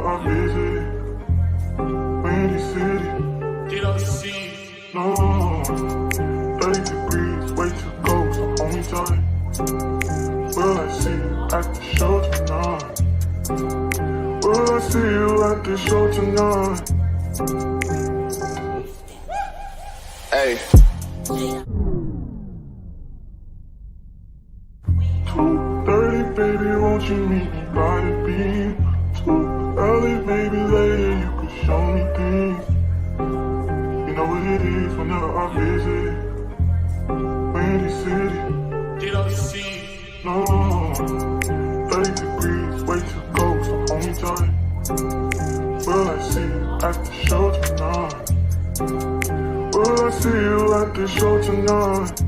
whenever I visit Windy City. No, 30 degrees, way too cold, so hold me tight. Will I see you at the show tonight? Will I see you at the show tonight? Hey. 2:30, baby, won't you meet me by the beam? Too early, maybe later you could show me things. You know what it is whenever I visit Windy City. No, 30 degrees, way too cold, so hold me tight. Will I see you at the show tonight? Will I see you at the show tonight?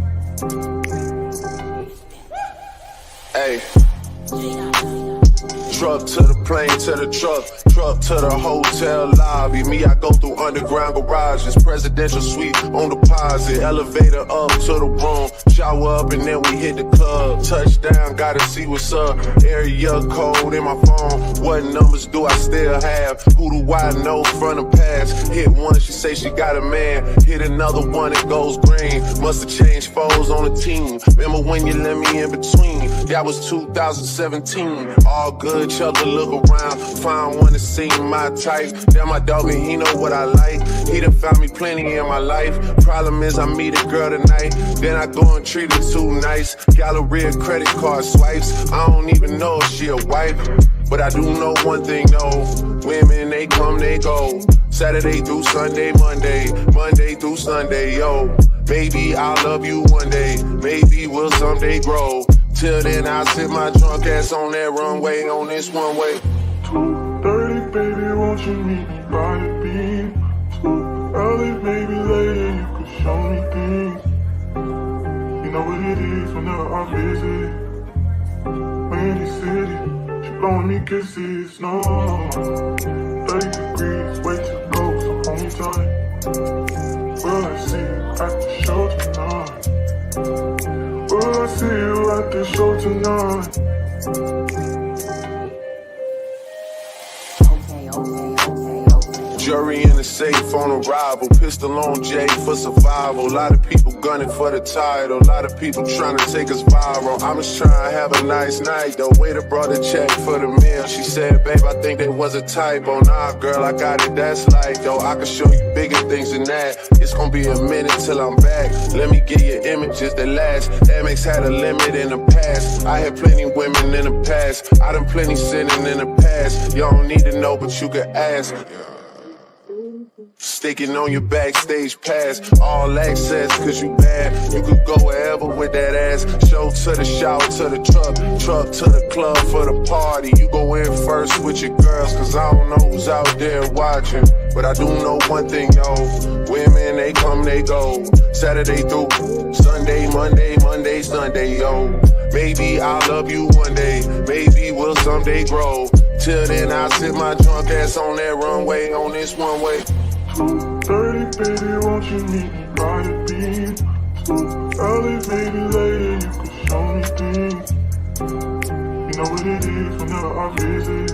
Hey. Truck to the plane, to the truck to the hotel lobby. Me, I go through underground garages, presidential suite on deposit, elevator up to the room, shower up and then we hit the club. Touchdown, gotta see what's up. Area code in my phone. What numbers do I still have? Who do I know from the past? Hit one, she say she got a man. Hit another one, it goes green. Must've changed foes on the team. Remember when you let me in between? That was 2017. All good, chug a look around, find one that seem my type. Damn, my dog and he know what I like. He done found me plenty in my life. Problem is I meet a girl tonight, then I go and treat her too nice. Galleria credit card swipes, I don't even know if she a wife. But I do know one thing though, women they come, they go. Saturday through Sunday, Monday through Sunday, yo. Maybe I'll love you one day, maybe we'll someday grow. Till then I'll sit my drunk ass on that runway, on this one way. 2:30, baby, won't you meet me by the beam? Too early, maybe later you could show me things. You know what it is whenever I visit Windy City. She blowing me kisses, no. 30 degrees, way too cold, so hold me tight. Will I see you at the show tonight? Will I see you at the show tonight? Jury in the safe on arrival, pistol on Jay for survival. A lot of people gunning for the title, a lot of people trying to take us viral. I'm just trying to have a nice night though. Waiter brought a check for the meal. She said, babe, I think there was a typo. Nah, girl, I got it, that's light though. I can show you bigger things than that. It's gonna be a minute till I'm back. Let me get you images that last. Amex had a limit in the past. I had plenty women in the past. I done plenty sinning in the past. You don't need to know, but you can ask. Sticking on your backstage pass, all access, cause you bad. You could go wherever with that ass. Show to the shower, to the truck to the club for the party. You go in first with your girls, cause I don't know who's out there watching. But I do know one thing, yo. Women, they come, they go. Saturday through Sunday, Monday, Sunday, yo. Maybe I'll love you one day, maybe we'll someday grow. Till then, I'll sit my drunk ass on that runway, on this one way. 2:30, baby, won't you meet me by the beam? Too early, maybe later you could show me things. You know what it is whenever I visit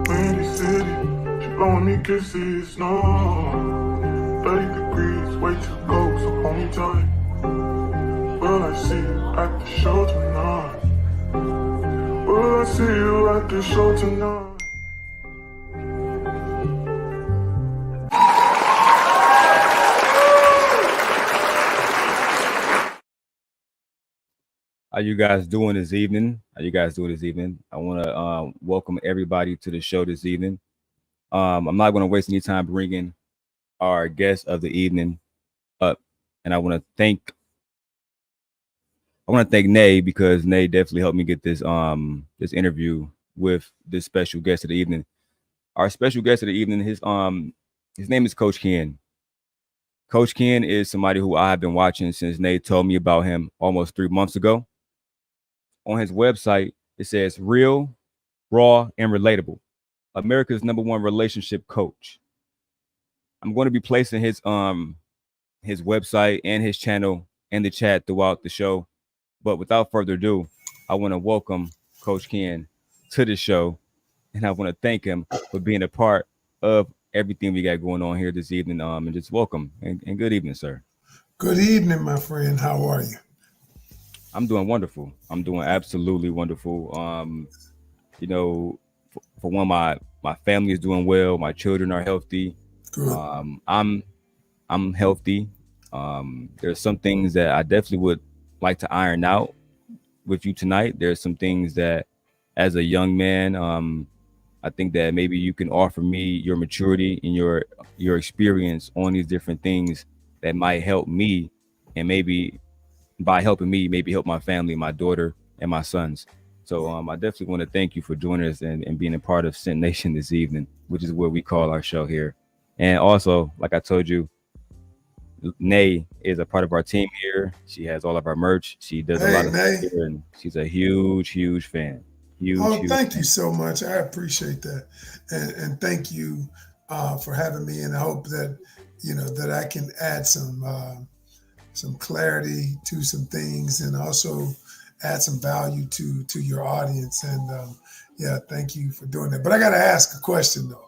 Windy City. She blowing me kisses, no. 30 degrees, way too cold, so hold me tight. Will I see you at the show tonight? Will I see you at the show tonight? How you guys doing this evening? I want to welcome everybody to the show this evening. I'm not going to waste any time bringing our guest of the evening up, and I want to thank Nay, because Nay definitely helped me get this this interview with this special guest of the evening. Our special guest of the evening, his name is Coach Ken. Coach Ken is somebody who I have been watching since Nay told me about him almost 3 months ago. On his website, it says real, raw, and relatable. America's #1 relationship coach. I'm going to be placing his website and his channel in the chat throughout the show. But without further ado, I want to welcome Coach Ken to the show. and I want to thank him for being a part of everything we got going on here this evening. And just welcome and good evening, sir. Good evening, my friend. How are you? I'm doing wonderful. I'm doing absolutely wonderful. You know, for one, my family is doing well. My children are healthy. Good. I'm healthy. There's some things that I definitely would like to iron out with you tonight. There's some things that, as a young man, I think that maybe you can offer me your maturity and your experience on these different things that might help me, and maybe by helping me, maybe help my family, my daughter, and my sons. So I definitely want to thank you for joining us and being a part of Sin Nation this evening, which is what we call our show here. And also, like I told you, Nay is a part of our team here. She has all of our merch. She does a Hey, lot of stuff Nay. here, and she's a huge, huge fan. Huge, Oh, huge thank you fan. so much. I appreciate that, and thank you for having me. And I hope that that I can add some clarity to some things, and also add some value to your audience. And yeah, thank you for doing that. But I got to ask a question though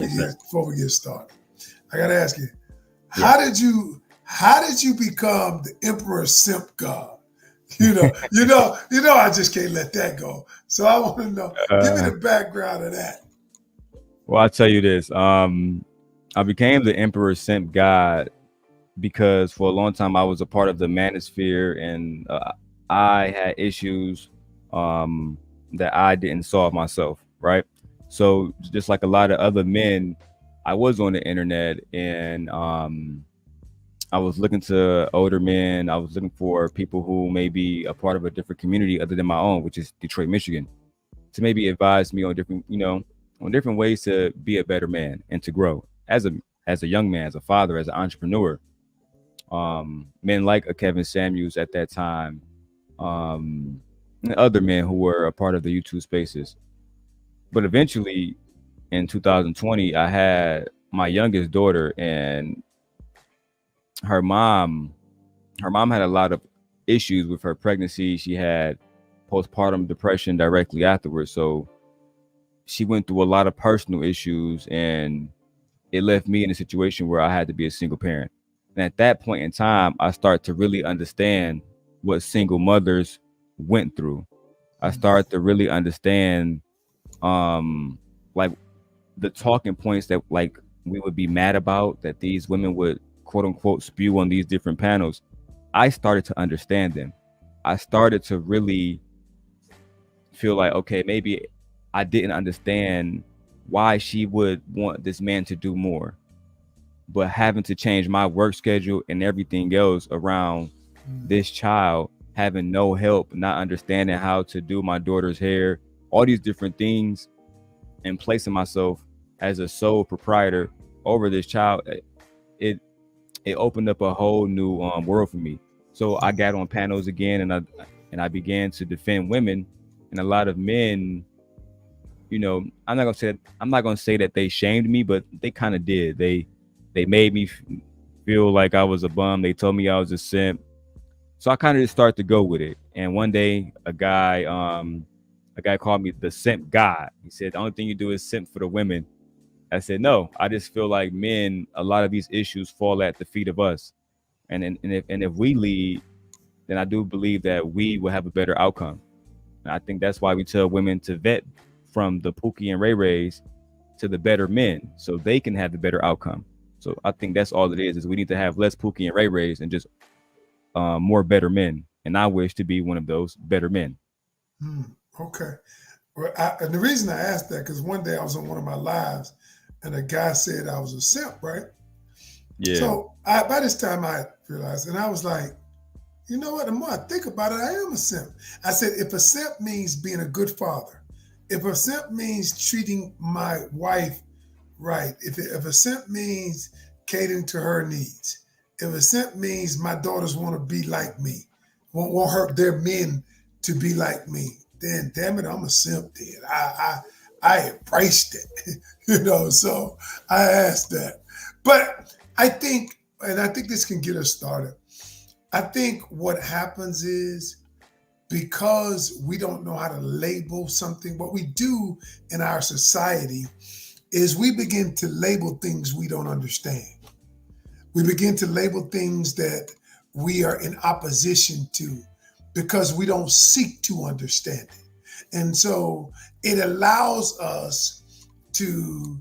Yes, sir. before we get started. I got to ask you, Yeah. how did you become the Emperor Simp God? I just can't let that go. So I want to know. Give me Uh, the background of that. well, I'll tell you this. I became the Emperor Simp God because for a long time I was a part of the manosphere, and I had issues um, that I didn't solve myself. Right. So just like a lot of other men, I was on the internet, and I was looking to older men. I was looking for people who may be a part of a different community other than my own, which is Detroit, Michigan, to maybe advise me on different, on different ways to be a better man and to grow as a young man, as a father, as an entrepreneur. Men like a Kevin Samuels at that time, and other men who were a part of the YouTube spaces. But eventually, in 2020, I had my youngest daughter, and her mom her mom had a lot of issues with her pregnancy. She had postpartum depression directly afterwards. So she went through a lot of personal issues, and it left me in a situation where I had to be a single parent. And at that point in time, I started to really understand what single mothers went through. I started to really understand um like the talking points that like we would be mad about that these women would quote unquote spew on these different panels. I started to understand them. I started to really feel like, okay, maybe I didn't understand why she would want this man to do more, but having to change my work schedule and everything else around this child, having no help, not understanding how to do my daughter's hair, all these different things, and placing myself as a sole proprietor over this child, it it opened up a whole new world for me. So I got on panels again, and I began to defend women, and a lot of men. I'm not gonna say that they shamed me, but they kind of did. They made me feel like I was a bum. They told me I was a simp. So I kind of just started to go with it. And one day, a guy called me the simp god. He said the only thing you do is simp for the women. I said no. I just feel like men, a lot of these issues fall at the feet of us, and if we lead, then I do believe that we will have a better outcome. And I think that's why we tell women to vet from the Pookie and Ray Rays to the better men, so they can have the better outcome. So I think that's all it is we need to have less Pookie and Ray Rays and just more better men. And I wish to be one of those better men. Okay. Well, and the reason I asked that because one day I was on one of my lives, and a guy said I was a simp, right? Yeah. So by this time I realized, and I was like, you know what? The more I think about it, I am a simp. I said, if a simp means being a good father, if a simp means treating my wife right, if a simp means catering to her needs, if a simp means my daughters want to be like me, won't hurt their men to be like me, then damn it, I'm a simp. Then I embraced it, So I asked that, but I think, and I think this can get us started. I think what happens is because we don't know how to label something, what we do in our society is we begin to label things we don't understand. We begin to label things that we are in opposition to because we don't seek to understand it. And so it allows us to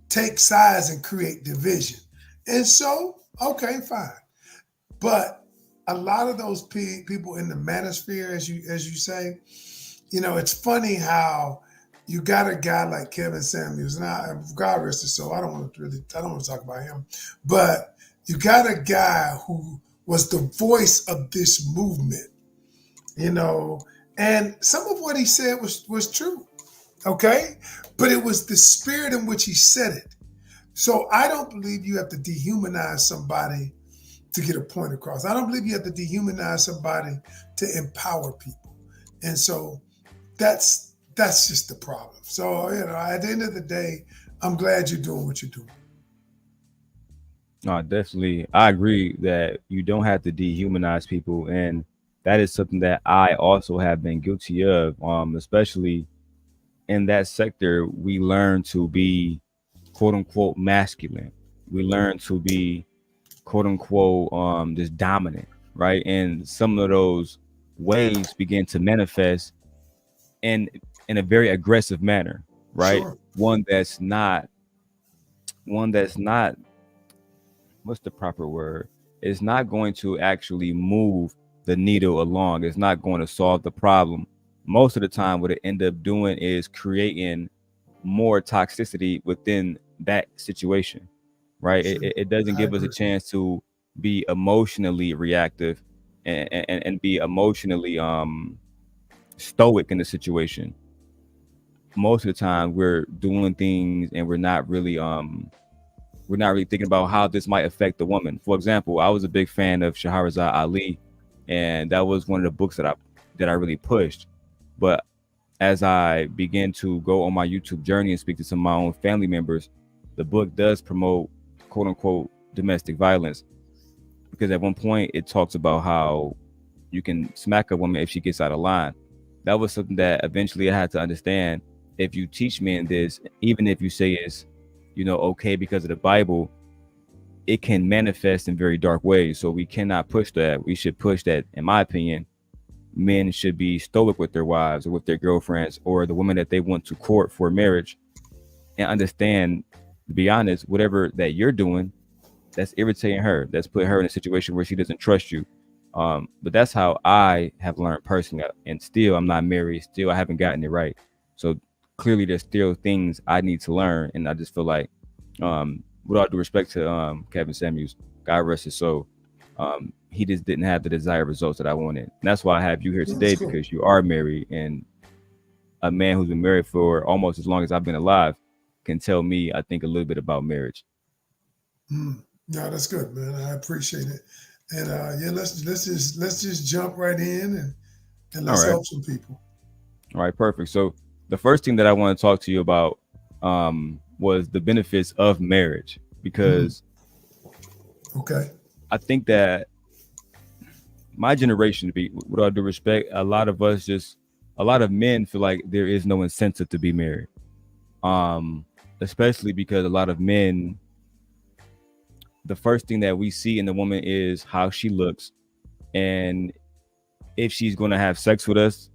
take sides and create division. And so, okay, fine. But a lot of those people in the manosphere, as you say, it's funny how you got a guy like Kevin Samuels, and God rest his soul. I don't want to talk about him, but you got a guy who was the voice of this movement, and some of what he said was true, okay? But it was the spirit in which he said it. So I don't believe you have to dehumanize somebody to get a point across. I don't believe you have to dehumanize somebody to empower people. And so that's just the problem. So, at the end of the day, I'm glad you're doing what you're doing. No, definitely. I agree that you don't have to dehumanize people. And that is something that I also have been guilty of, especially in that sector. We learn to be quote unquote masculine. We learn to be quote unquote just dominant, right? And some of those ways begin to manifest in a very aggressive manner, right? Sure. One that's not what's the proper word? It's not going to actually move the needle along. It's not going to solve the problem. Most of the time, what it end up doing is creating more toxicity within that situation, right? Sure. It doesn't give us a chance to be emotionally reactive and be emotionally stoic in the situation. Most of the time, we're doing things and we're not really thinking about how this might affect the woman. For example, I was a big fan of Shahrazad Ali, and that was one of the books that I really pushed. But as I began to go on my YouTube journey and speak to some of my own family members, the book does promote quote unquote domestic violence, because at one point it talks about how you can smack a woman if she gets out of line. That was something that eventually I had to understand. If you teach men this, even if you say it's okay because of the Bible, it can manifest in very dark ways. So we cannot push that. We should push that, in my opinion. Men should be stoic with their wives or with their girlfriends or the women that they want to court for marriage, and understand, to be honest, whatever that you're doing, that's irritating her. That's put her in a situation where she doesn't trust you. But that's how I have learned personally. And still, I'm not married. Still, I haven't gotten it right. So clearly, there's still things I need to learn. And I just feel like, with all due respect to Kevin Samuels, God rest his soul, he just didn't have the desired results that I wanted. And that's why I have you here today, cool. because you are married, and a man who's been married for almost as long as I've been alive can tell me, I think, a little bit about marriage. No, that's good, man. I appreciate it. And let's just jump right in and let's help some people. All right, perfect. So the first thing that I want to talk to you about was the benefits of marriage, because okay, I think that my generation, with all due respect, a lot of men feel like there is no incentive to be married, especially because a lot of men, the first thing that we see in the woman is how she looks, and if she's going to have sex with us,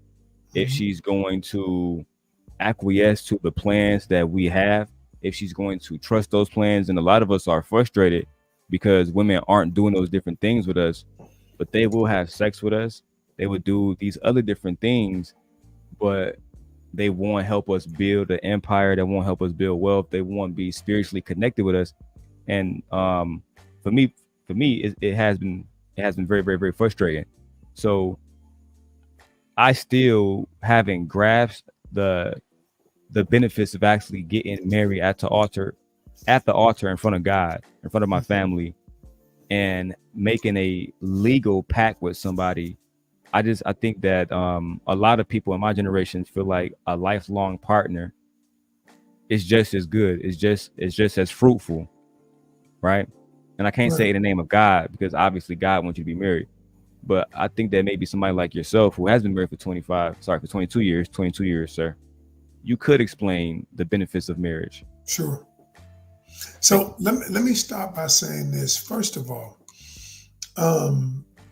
if she's going to acquiesce to the plans that we have, if she's going to trust those plans. And a lot of us are frustrated because women aren't doing those different things with us, but they will have sex with us. They would do these other different things, but they won't help us build an empire. They won't help us build wealth. They won't be spiritually connected with us. And for me, it has been very, very, very frustrating. So I still haven't grasped the benefits of actually getting married at the altar in front of God, in front of my family, and making a legal pact with somebody. I think that a lot of people in my generation feel like a lifelong partner is just as good. It's just as fruitful, right? And I can't say in the name of God, because obviously God wants you to be married. But I think that maybe somebody like yourself who has been married for 22 years, sir, you could explain the benefits of marriage. Sure. Thank So let me start by saying this. First of all,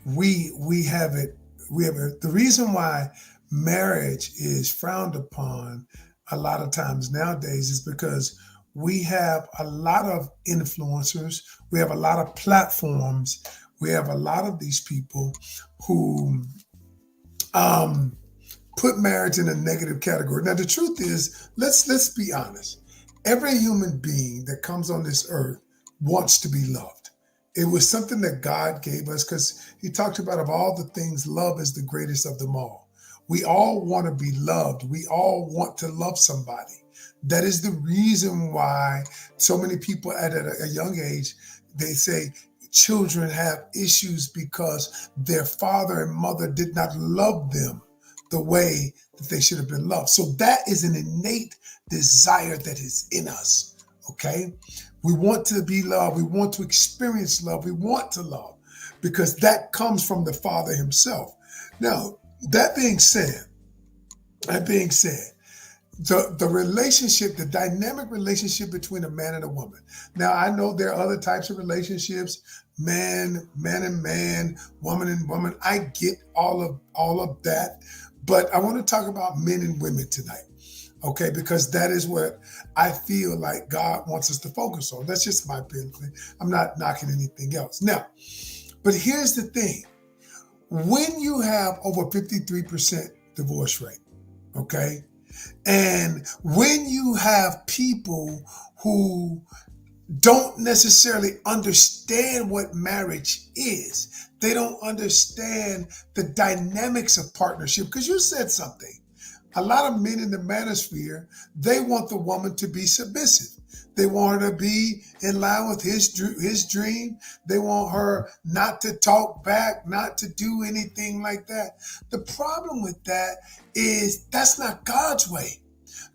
we have it. The reason why marriage is frowned upon a lot of times nowadays is because we have a lot of influencers, we have a lot of platforms, we have a lot of these people who put marriage in a negative category. Now the truth is, let's be honest. Every human being that comes on this earth wants to be loved. It was something that God gave us because he talked about, of all the things, love is the greatest of them all. We all want to be loved. We all want to love somebody. That is the reason why so many people at a young age, they say children have issues because their father and mother did not love them the way that they should have been loved. So that is an innate desire that is in us, okay? We want to be loved. We want to experience love. We want to love because that comes from the Father himself. Now, that being said, the relationship, the dynamic relationship between a man and a woman. Now, I know there are other types of relationships, man and man, woman and woman. I get all of that, but I want to talk about men and women tonight, okay? Because that is what I feel like God wants us to focus on. That's just my opinion. I'm not knocking anything else. Now, but here's the thing. When you have over 53% divorce rate, okay? And when you have people who don't necessarily understand what marriage is, they don't understand the dynamics of partnership. Because you said something. A lot of men in the manosphere, they want the woman to be submissive. They want her to be in line with his dream. They want her not to talk back, not to do anything like that. The problem with that is that's not God's way.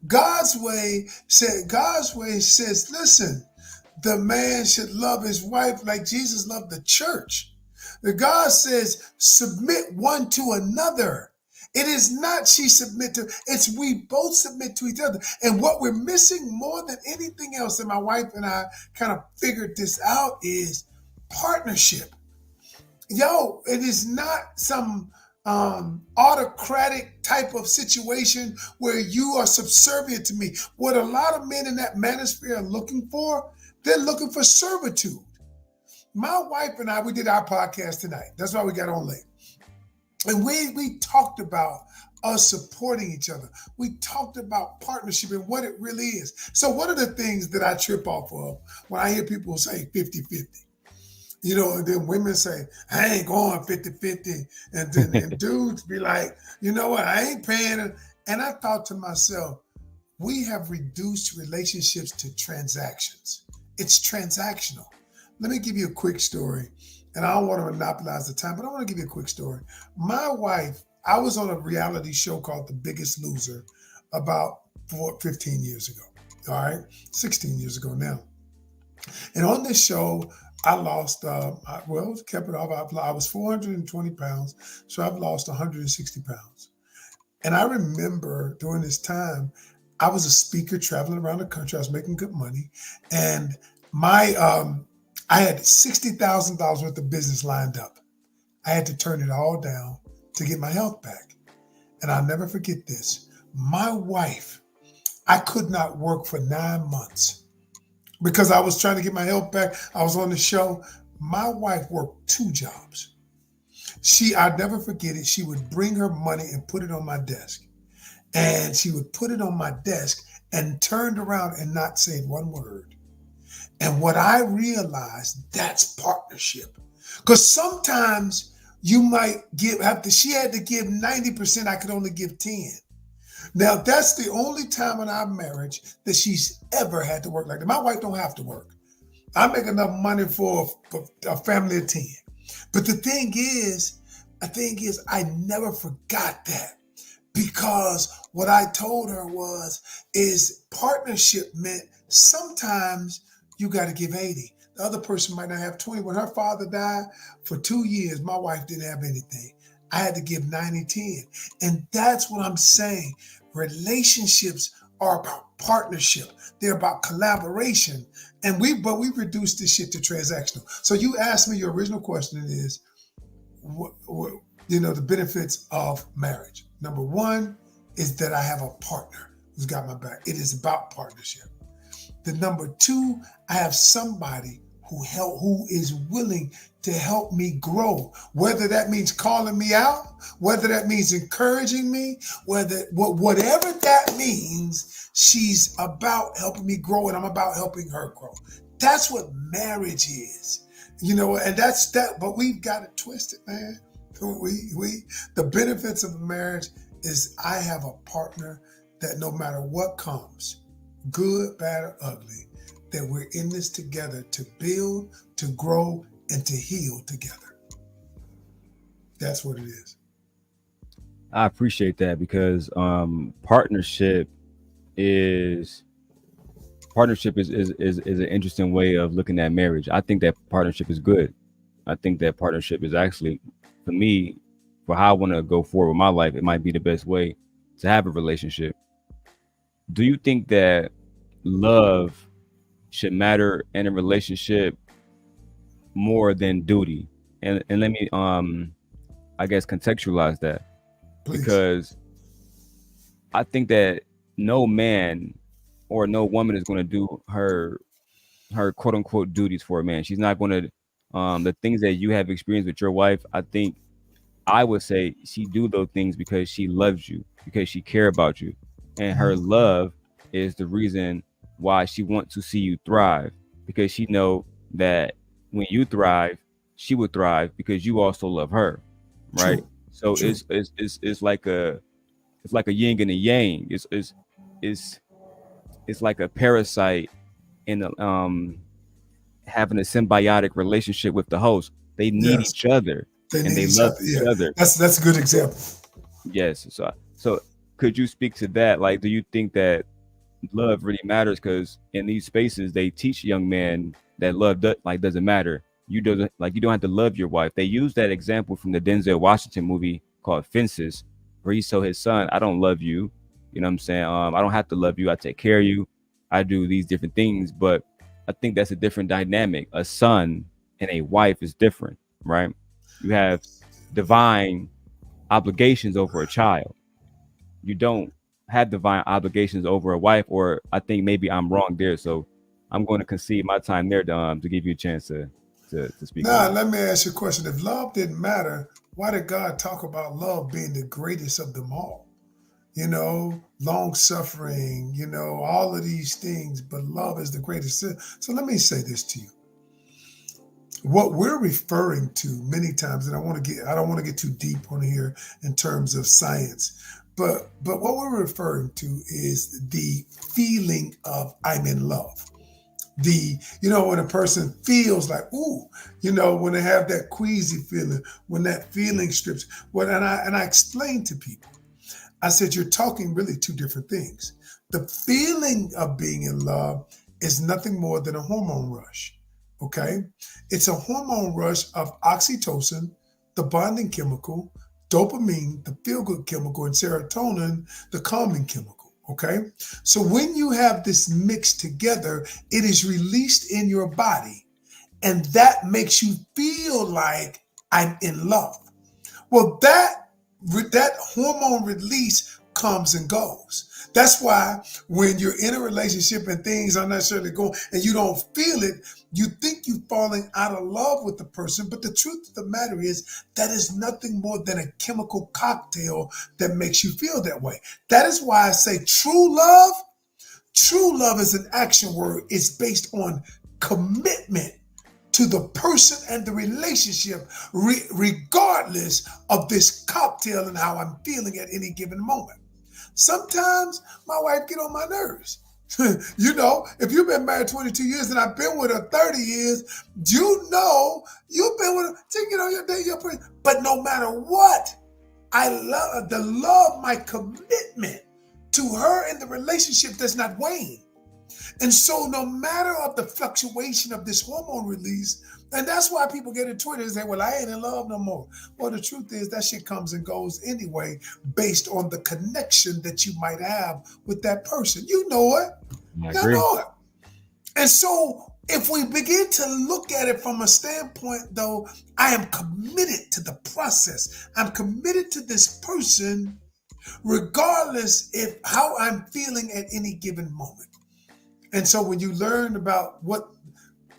God's way says, listen, the man should love his wife like Jesus loved the church. The God says, submit one to another. It is not she submit to, it's we both submit to each other. And what we're missing more than anything else, and my wife and I kind of figured this out, is partnership. Yo, it is not some autocratic type of situation where you are subservient to me. What a lot of men in that manosphere are looking for, they're looking for servitude. My wife and I, we did our podcast tonight. That's why we got on late. And we talked about us supporting each other. We talked about partnership and what it really is. So one of the things that I trip off of when I hear people say 50-50, you know, and then women say, I ain't going 50-50. And then dudes be like, you know what, I ain't paying it. And I thought to myself, we have reduced relationships to transactions. It's transactional. Let me give you a quick story. And I don't want to monopolize the time, but I want to give you a quick story. My wife, I was on a reality show called The Biggest Loser about 15 years ago. All right, 16 years ago now. And on this show, I lost, kept it off. I was 420 pounds, so I've lost 160 pounds. And I remember during this time, I was a speaker traveling around the country. I was making good money. And I had $60,000 worth of business lined up. I had to turn it all down to get my health back. And I'll never forget this. My wife, I could not work for 9 months because I was trying to get my health back. I was on the show. My wife worked 2 jobs. I'd never forget it. She would bring her money and put it on my desk. And she would put it on my desk and turned around and not say one word. And what I realized, that's partnership. Because sometimes you might she had to give 90%, I could only give 10. Now, that's the only time in our marriage that she's ever had to work like that. My wife don't have to work. I make enough money for a family of 10. But the thing is, I never forgot that. Because what I told her is partnership meant sometimes you got to give 80. The other person might not have 20. When her father died, for 2 years, my wife didn't have anything. I had to give 90-10. And that's what I'm saying. Relationships are about partnership. They're about collaboration. And we reduced this shit to transactional. So you asked me, your original question is, the benefits of marriage. Number one is that I have a partner who's got my back. It is about partnership. The number two, I have somebody who is willing to help me grow, whether that means calling me out, whether that means encouraging me, whatever that means, she's about helping me grow and I'm about helping her grow. That's what marriage is, and that's that. But we've got it twisted, man. The benefits of marriage is I have a partner that no matter what comes, good, bad, or ugly, that we're in this together to build, to grow, and to heal together. That's what it is. I appreciate that because partnership is an interesting way of looking at marriage. I think that partnership is good. I think that partnership is actually, for me, for how I want to go forward with my life, it might be the best way to have a relationship. Do you think that love should matter in a relationship more than duty? And let me I guess contextualize that. Please. Because I think that no man or no woman is going to do her quote unquote duties for a man. She's not going to the things that you have experienced with your wife. I would say she do those things because she loves you, because she care about you, and her love is the reason why she wants to see you thrive, because she know that when you thrive, she will thrive because you also love her, right? True. So True. It's like a yin and a yang. It's like a parasite in having a symbiotic relationship with the host. They need each other. They love each other. That's a good example. Yes. So could you speak to that? Like, do you think that love really matters? Because in these spaces, they teach young men that love doesn't matter. You don't have to love your wife. They use that example from the Denzel Washington movie called Fences, where he told his son, "I don't love you. You know what I'm saying? I don't have to love you. I take care of you. I do these different things." But I think that's a different dynamic. A son and a wife is different, right? You have divine obligations over a child. You don't have divine obligations over a wife, or I think maybe I'm wrong there. So I'm going to concede my time there to give you a chance to speak. Now, let me ask you a question. If love didn't matter, why did God talk about love being the greatest of them all? Long suffering, all of these things, but love is the greatest. So let me say this to you. What we're referring to many times, and I don't want to get too deep on here in terms of science, but what we're referring to is the feeling of I'm in love. When a person feels like, ooh, when they have that queasy feeling, when that feeling strips. And I explain to people, I said, you're talking really two different things. The feeling of being in love is nothing more than a hormone rush. Okay? It's a hormone rush of oxytocin, the bonding chemical, dopamine, the feel-good chemical, and serotonin, the calming chemical. Okay? So when you have this mixed together, it is released in your body, and that makes you feel like I'm in love. Well, that hormone release comes and goes. That's why when you're in a relationship and things are not necessarily going and you don't feel it, you think you're falling out of love with the person. But the truth of the matter is that is nothing more than a chemical cocktail that makes you feel that way. That is why I say true love is an action word. It's based on commitment to the person and the relationship, regardless of this cocktail and how I'm feeling at any given moment. Sometimes my wife get on my nerves. If you've been married 22 years and I've been with her 30 years, you've been with her, but no matter what, I love my commitment to her and the relationship does not wane. And so no matter of the fluctuation of this hormone release, and that's why people get into it and say, well, I ain't in love no more. Well, the truth is that shit comes and goes anyway, based on the connection that you might have with that person. You know it. I You agree. know it. And so if we begin to look at it from a standpoint, though, I am committed to the process. I'm committed to this person, regardless if how I'm feeling at any given moment. And so when you learn about what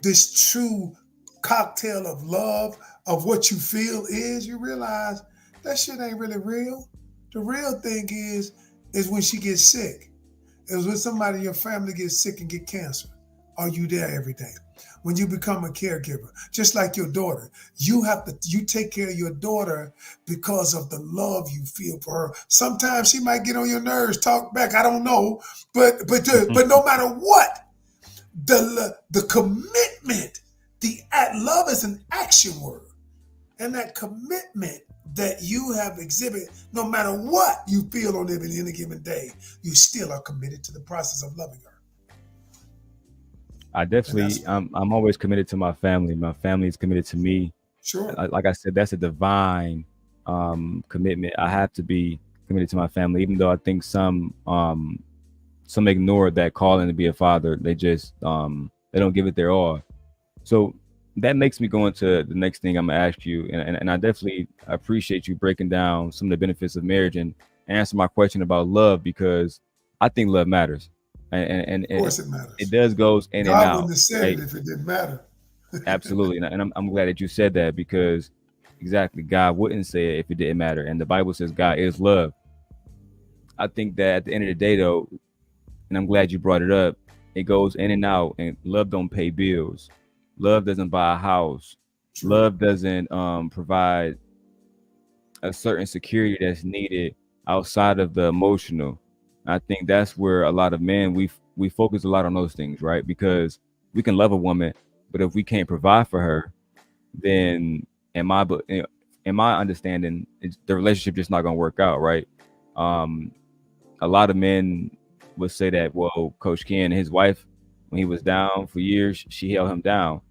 this true cocktail of love, of what you feel is, you realize that shit ain't really real. The real thing is when she gets sick. Is when somebody in your family gets sick and get cancer. Are you there every day? When you become a caregiver, just like your daughter, you take care of your daughter because of the love you feel for her. Sometimes she might get on your nerves, talk back, I don't know, but no matter what, the commitment, love is an action word, and that commitment that you have exhibited, no matter what you feel on any given day, you still are committed to the process of loving her. I definitely, I'm always committed to my family. My family is committed to me. Sure. Like I said, that's a divine commitment. I have to be committed to my family, even though I think some ignore that calling to be a father. They just they don't give it their all. So that makes me go into the next thing I'm gonna ask you, and I definitely appreciate you breaking down some of the benefits of marriage and answer my question about love, because I think love matters. And of course it matters. It does goes in God and out. wouldn't have said right? it if it didn't matter. Absolutely, and I'm glad that you said that, because exactly, God wouldn't say it if it didn't matter, and the Bible says God is love. I think that at the end of the day, though, and I'm glad you brought it up, it goes in and out, and love don't pay bills. Love doesn't buy a house. True. Love doesn't provide a certain security that's needed outside of the emotional. I think that's where a lot of men, we focus a lot on those things, right? Because we can love a woman, but if we can't provide for her, then in my understanding, the relationship just not gonna work out, right? A lot of men would say that, well, Coach Ken, his wife, when he was down for years, she held him down.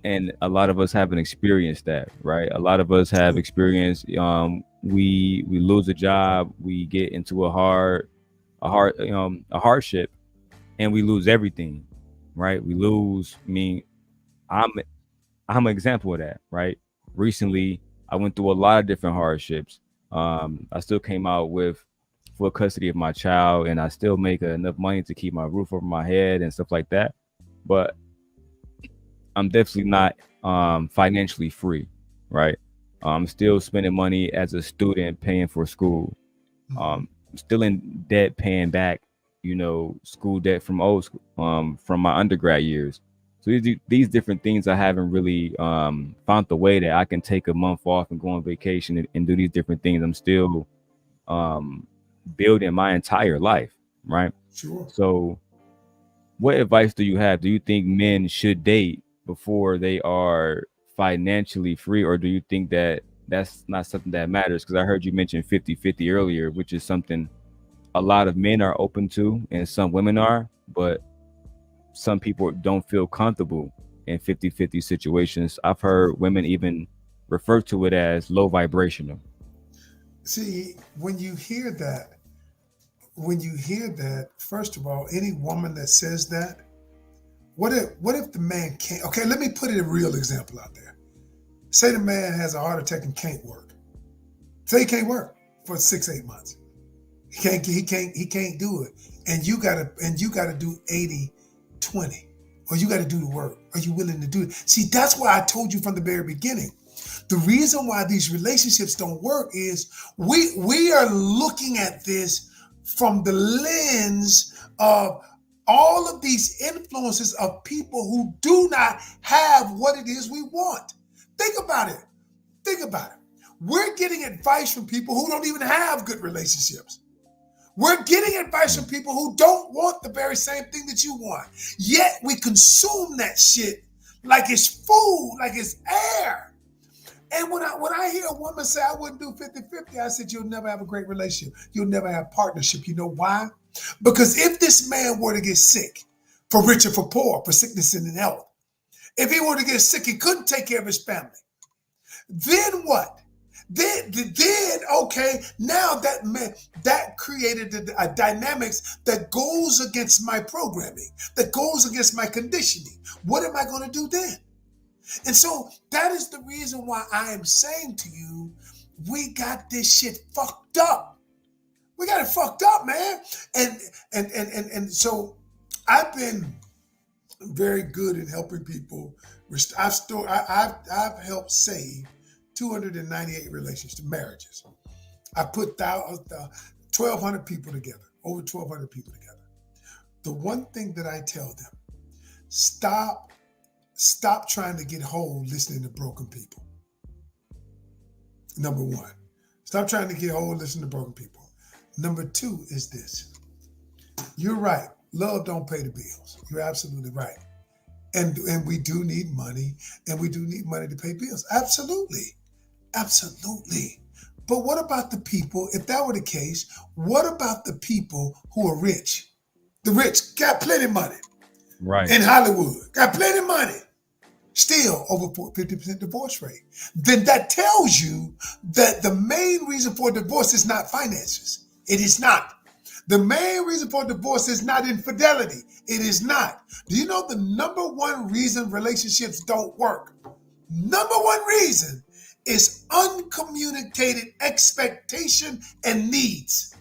And a lot of us haven't experienced that, right? A lot of us have experienced we lose a job, we get into a hardship, and we lose everything, right? We lose. I mean, I'm an example of that, right? Recently, I went through a lot of different hardships. I still came out with full custody of my child, and I still make enough money to keep my roof over my head and stuff like that. But I'm definitely not financially free, right? I'm still spending money as a student, paying for school. Still in debt, paying back, school debt from old school, from my undergrad years. So these different things, I haven't really found the way that I can take a month off and go on vacation and do these different things. I'm still building my entire life, right? Sure. So what advice do you have? Do you think men should date before they are financially free, or do you think that that's not something that matters? Because I heard you mention 50-50 earlier, which is something a lot of men are open to and some women are, but some people don't feel comfortable in 50-50 situations. I've heard women even refer to it as low vibrational. See, when you hear that, first of all, any woman that says that, what if the man can't? Okay, let me put a real example out there. Say the man has a heart attack and can't work. Say he can't work for 6-8 months. He can't do it. And you gotta do 80-20. Or you gotta do the work. Are you willing to do it? See, that's why I told you from the very beginning. The reason why these relationships don't work is we are looking at this from the lens of all of these influences of people who do not have what it is we want. Think about it. We're getting advice from people who don't even have good relationships. We're getting advice from people who don't want the very same thing that you want. Yet we consume that shit like it's food, like it's air. And when I hear a woman say, I wouldn't do 50-50, I said, you'll never have a great relationship. You'll never have partnership. You know why? Because if this man were to get sick, for rich or for poor, for sickness and in health, if he were to get sick, he couldn't take care of his family. Then what? Then okay, now that man, that created a dynamics that goes against my programming, that goes against my conditioning. What am I going to do then? And so that is the reason why I am saying to you, we got this shit fucked up. We got it fucked up, man. And so I've been very good at helping people. I've helped save 298 relationships, marriages. I put 1,200 people together, over 1,200 people together. The one thing that I tell them, stop trying to get whole listening to broken people. Number one, stop trying to get whole listening to broken people. Number two is this. You're right. Love don't pay the bills. You're absolutely right. And we do need money, and we do need money to pay bills. Absolutely. Absolutely. But what about the people, if that were the case, what about the people who are rich? The rich got plenty of money. Right. In Hollywood, got plenty of money. Still over 50% divorce rate. Then that tells you that the main reason for divorce is not finances. It is not. The main reason for divorce is not infidelity. It is not. Do you know the number one reason relationships don't work? Number one reason is uncommunicated expectation and needs.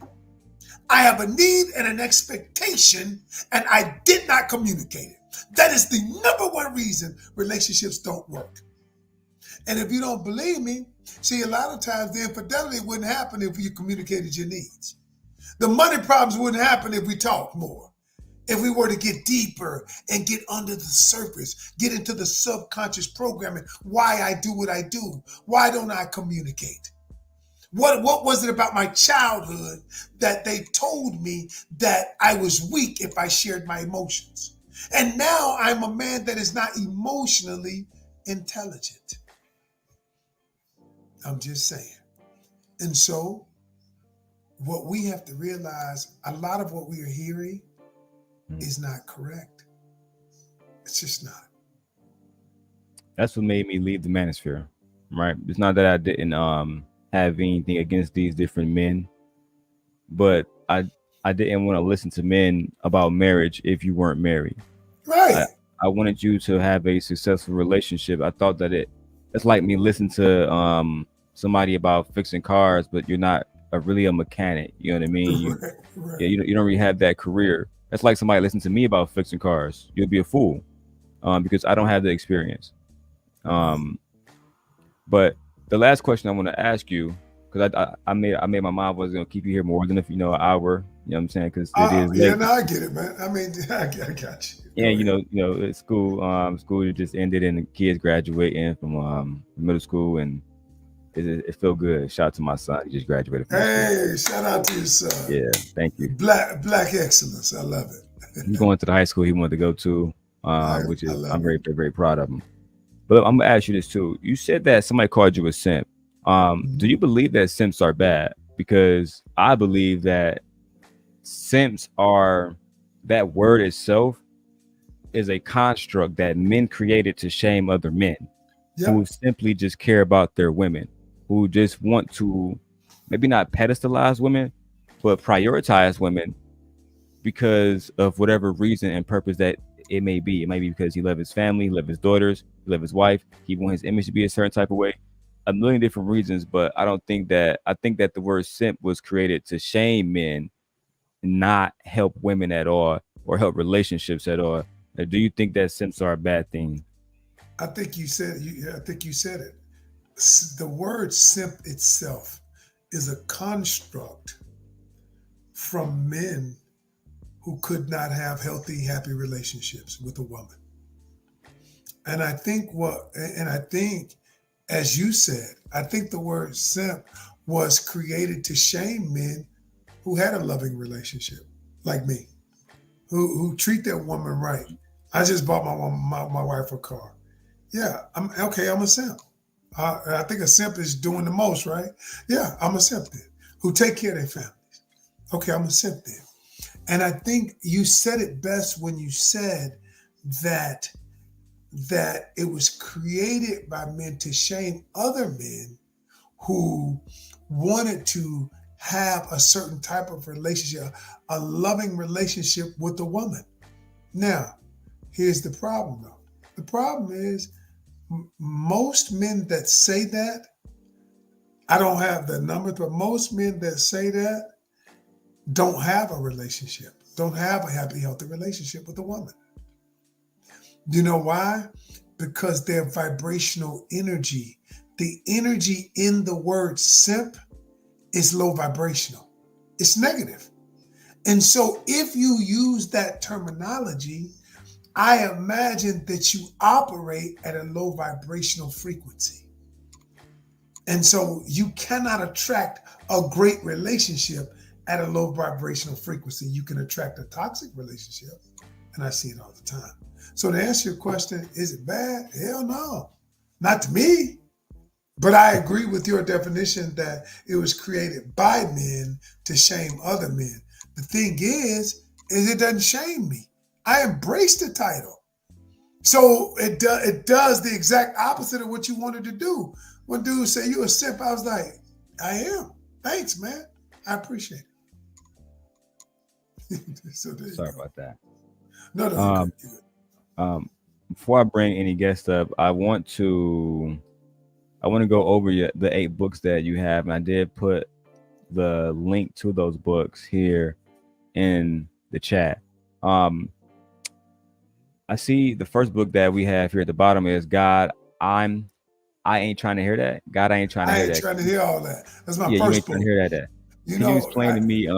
I have a need and an expectation, and I did not communicate it. That is the number one reason relationships don't work. And if you don't believe me, see, a lot of times the infidelity wouldn't happen if you communicated your needs. The money problems wouldn't happen if we talked more. If we were to get deeper and get under the surface, get into the subconscious programming, why I do what I do, why don't I communicate? What was it about my childhood that they told me that I was weak if I shared my emotions? And now I'm a man that is not emotionally intelligent. I'm just saying. And so what we have to realize, a lot of what we are hearing is not correct. It's just not. That's what made me leave the manosphere, right? It's not that I didn't have anything against these different men, but I didn't want to listen to men about marriage if you weren't married. Right. I wanted you to have a successful relationship. I thought that it's like me listening to somebody about fixing cars, but you're not really a mechanic. You know what I mean? Right. Yeah, you don't really have that career. That's like somebody listening to me about fixing cars. You'll be a fool because I don't have the experience. But the last question I want to ask you, because I made my mind was going to keep you here more than an hour. You know what I'm saying? Because it is late. Yeah, no, I get it, man. I mean, I got you. Yeah, you know, it's school just ended and the kids graduating from middle school, and it felt good. Shout out to my son; he just graduated. Hey, shout out to your son. Yeah, thank you. Black excellence, I love it. He's going to the high school he wanted to go to, which is I'm very, very proud of him. But I'm gonna ask you this too. You said that somebody called you a simp. Do you believe that simps are bad? Because I believe that simps are, that word itself is a construct that men created to shame other men who simply just care about their women, who just want to maybe not pedestalize women, but prioritize women because of whatever reason and purpose that it may be. It might be because he loves his family, he loves his daughters, he loves his wife, he wants his image to be a certain type of way. A million different reasons, but I think that the word simp was created to shame men, not help women at all or help relationships at all. Do you think that simps are a bad thing? I think you said it. The word simp itself is a construct from men who could not have healthy, happy relationships with a woman. And I think as you said, I think the word simp was created to shame men who had a loving relationship, like me, who treat their woman right. I just bought my wife a car. Yeah, I'm a simp. I think a simp is doing the most, right? Yeah, I'm a simp then. Who take care of their families. Okay, I'm a simp then. And I think you said it best when you said that it was created by men to shame other men who wanted to have a certain type of relationship, a loving relationship with a woman. Now, here's the problem though. The problem is most men that say that, I don't have the numbers, but most men that say that don't have a relationship, don't have a happy, healthy relationship with a woman. You know why? Because their vibrational energy, the energy in the word simp is low vibrational. It's negative. And so if you use that terminology, I imagine that you operate at a low vibrational frequency. And so you cannot attract a great relationship at a low vibrational frequency. You can attract a toxic relationship, and I see it all the time. So to answer your question, is it bad? Hell no, not to me. But I agree with your definition that it was created by men to shame other men. The thing is it doesn't shame me. I embrace the title. So it does the exact opposite of what you wanted to do. When dudes say you a simp, I was like, I am. Thanks, man. I appreciate it. So Sorry about that. No, you're good. Before I bring any guests up, I want to go over the 8 books that you have, and I did put the link to those books here in the chat. I see the first book that we have here at the bottom is God, I Ain't Trying to Hear That. God, I Ain't Trying to Hear That. I ain't trying to hear all that. That's my you first ain't book. trying to hear that. You Can know, you explain to me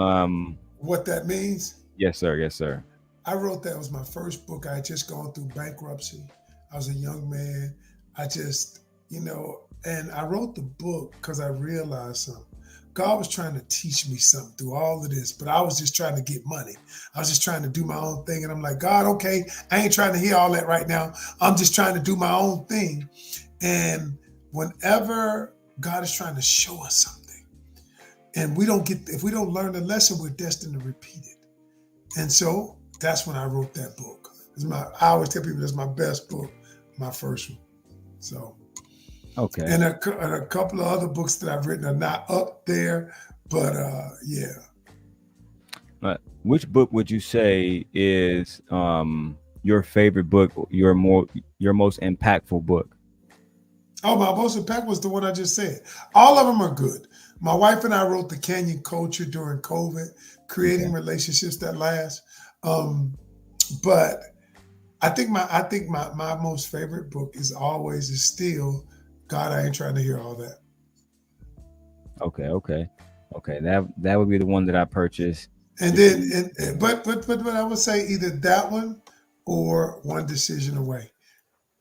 what that means? Yes, sir. Yes, sir. I wrote that. It was my first book. I had just gone through bankruptcy. I was a young man. I just, and I wrote the book because I realized something. God was trying to teach me something through all of this, but I was just trying to get money. I was just trying to do my own thing. And I'm like, God, okay, I ain't trying to hear all that right now. I'm just trying to do my own thing. And whenever God is trying to show us something, and if we don't learn the lesson, we're destined to repeat it. And so that's when I wrote that book. I always tell people that's my best book, my first one. So, okay. And a couple of other books that I've written are not up there, but yeah. But which book would you say is your favorite book, your most impactful book? Oh, my most impactful was the one I just said. All of them are good. My wife and I wrote the Canion Culture during COVID, creating relationships that last. But I think my most favorite book is still God, I Ain't Trying to Hear All That. Okay. That would be the one that I purchased. And then, but I would say either that one or One Decision Away.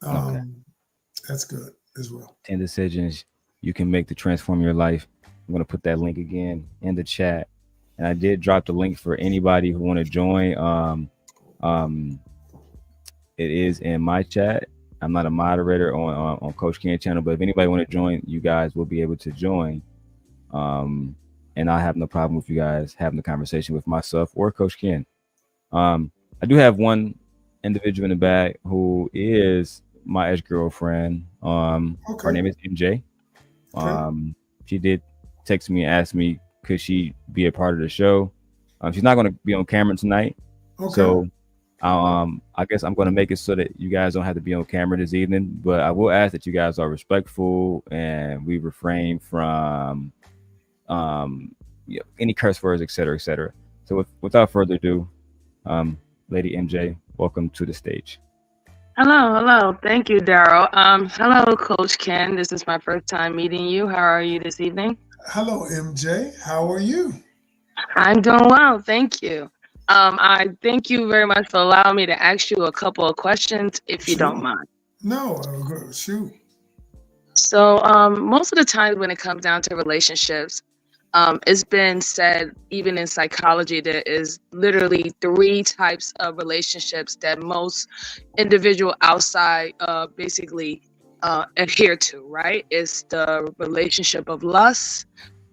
That's good as well. 10 decisions you can make to transform your life. I'm going to put that link again in the chat. And I did drop the link for anybody who want to join. It is in my chat. I'm not a moderator on Coach Ken channel, but if anybody want to join, you guys will be able to join. And I have no problem with you guys having the conversation with myself or Coach Ken. I do have one individual in the back who is my ex-girlfriend. Her name is MJ. She did text me and ask me, could she be a part of the show? She's not going to be on camera tonight. So I guess I'm going to make it so that you guys don't have to be on camera this evening, but I will ask that you guys are respectful and we refrain from any curse words, et cetera, et cetera. So without further ado, Lady MJ, welcome to the stage. Hello. Thank you, Darrell. Hello, Coach Ken. This is my first time meeting you. How are you this evening? Hello, MJ. How are you? I'm doing well. Thank you. I thank you very much for allowing me to ask you a couple of questions, if you don't mind. No, shoot. So most of the time when it comes down to relationships, it's been said, even in psychology, there is literally 3 types of relationships that most individual outside basically adhere to, right? It's the relationship of lust,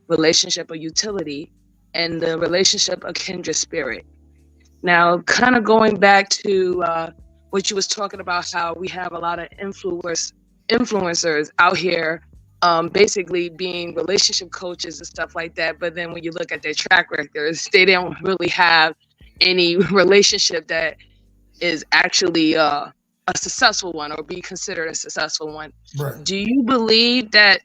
relationship of utility, and the relationship of kindred spirit. Now, kind of going back to what you was talking about, how we have a lot of influencers out here, basically being relationship coaches and stuff like that. But then when you look at their track records, they don't really have any relationship that is actually a successful one or be considered a successful one. Right. Do you believe that?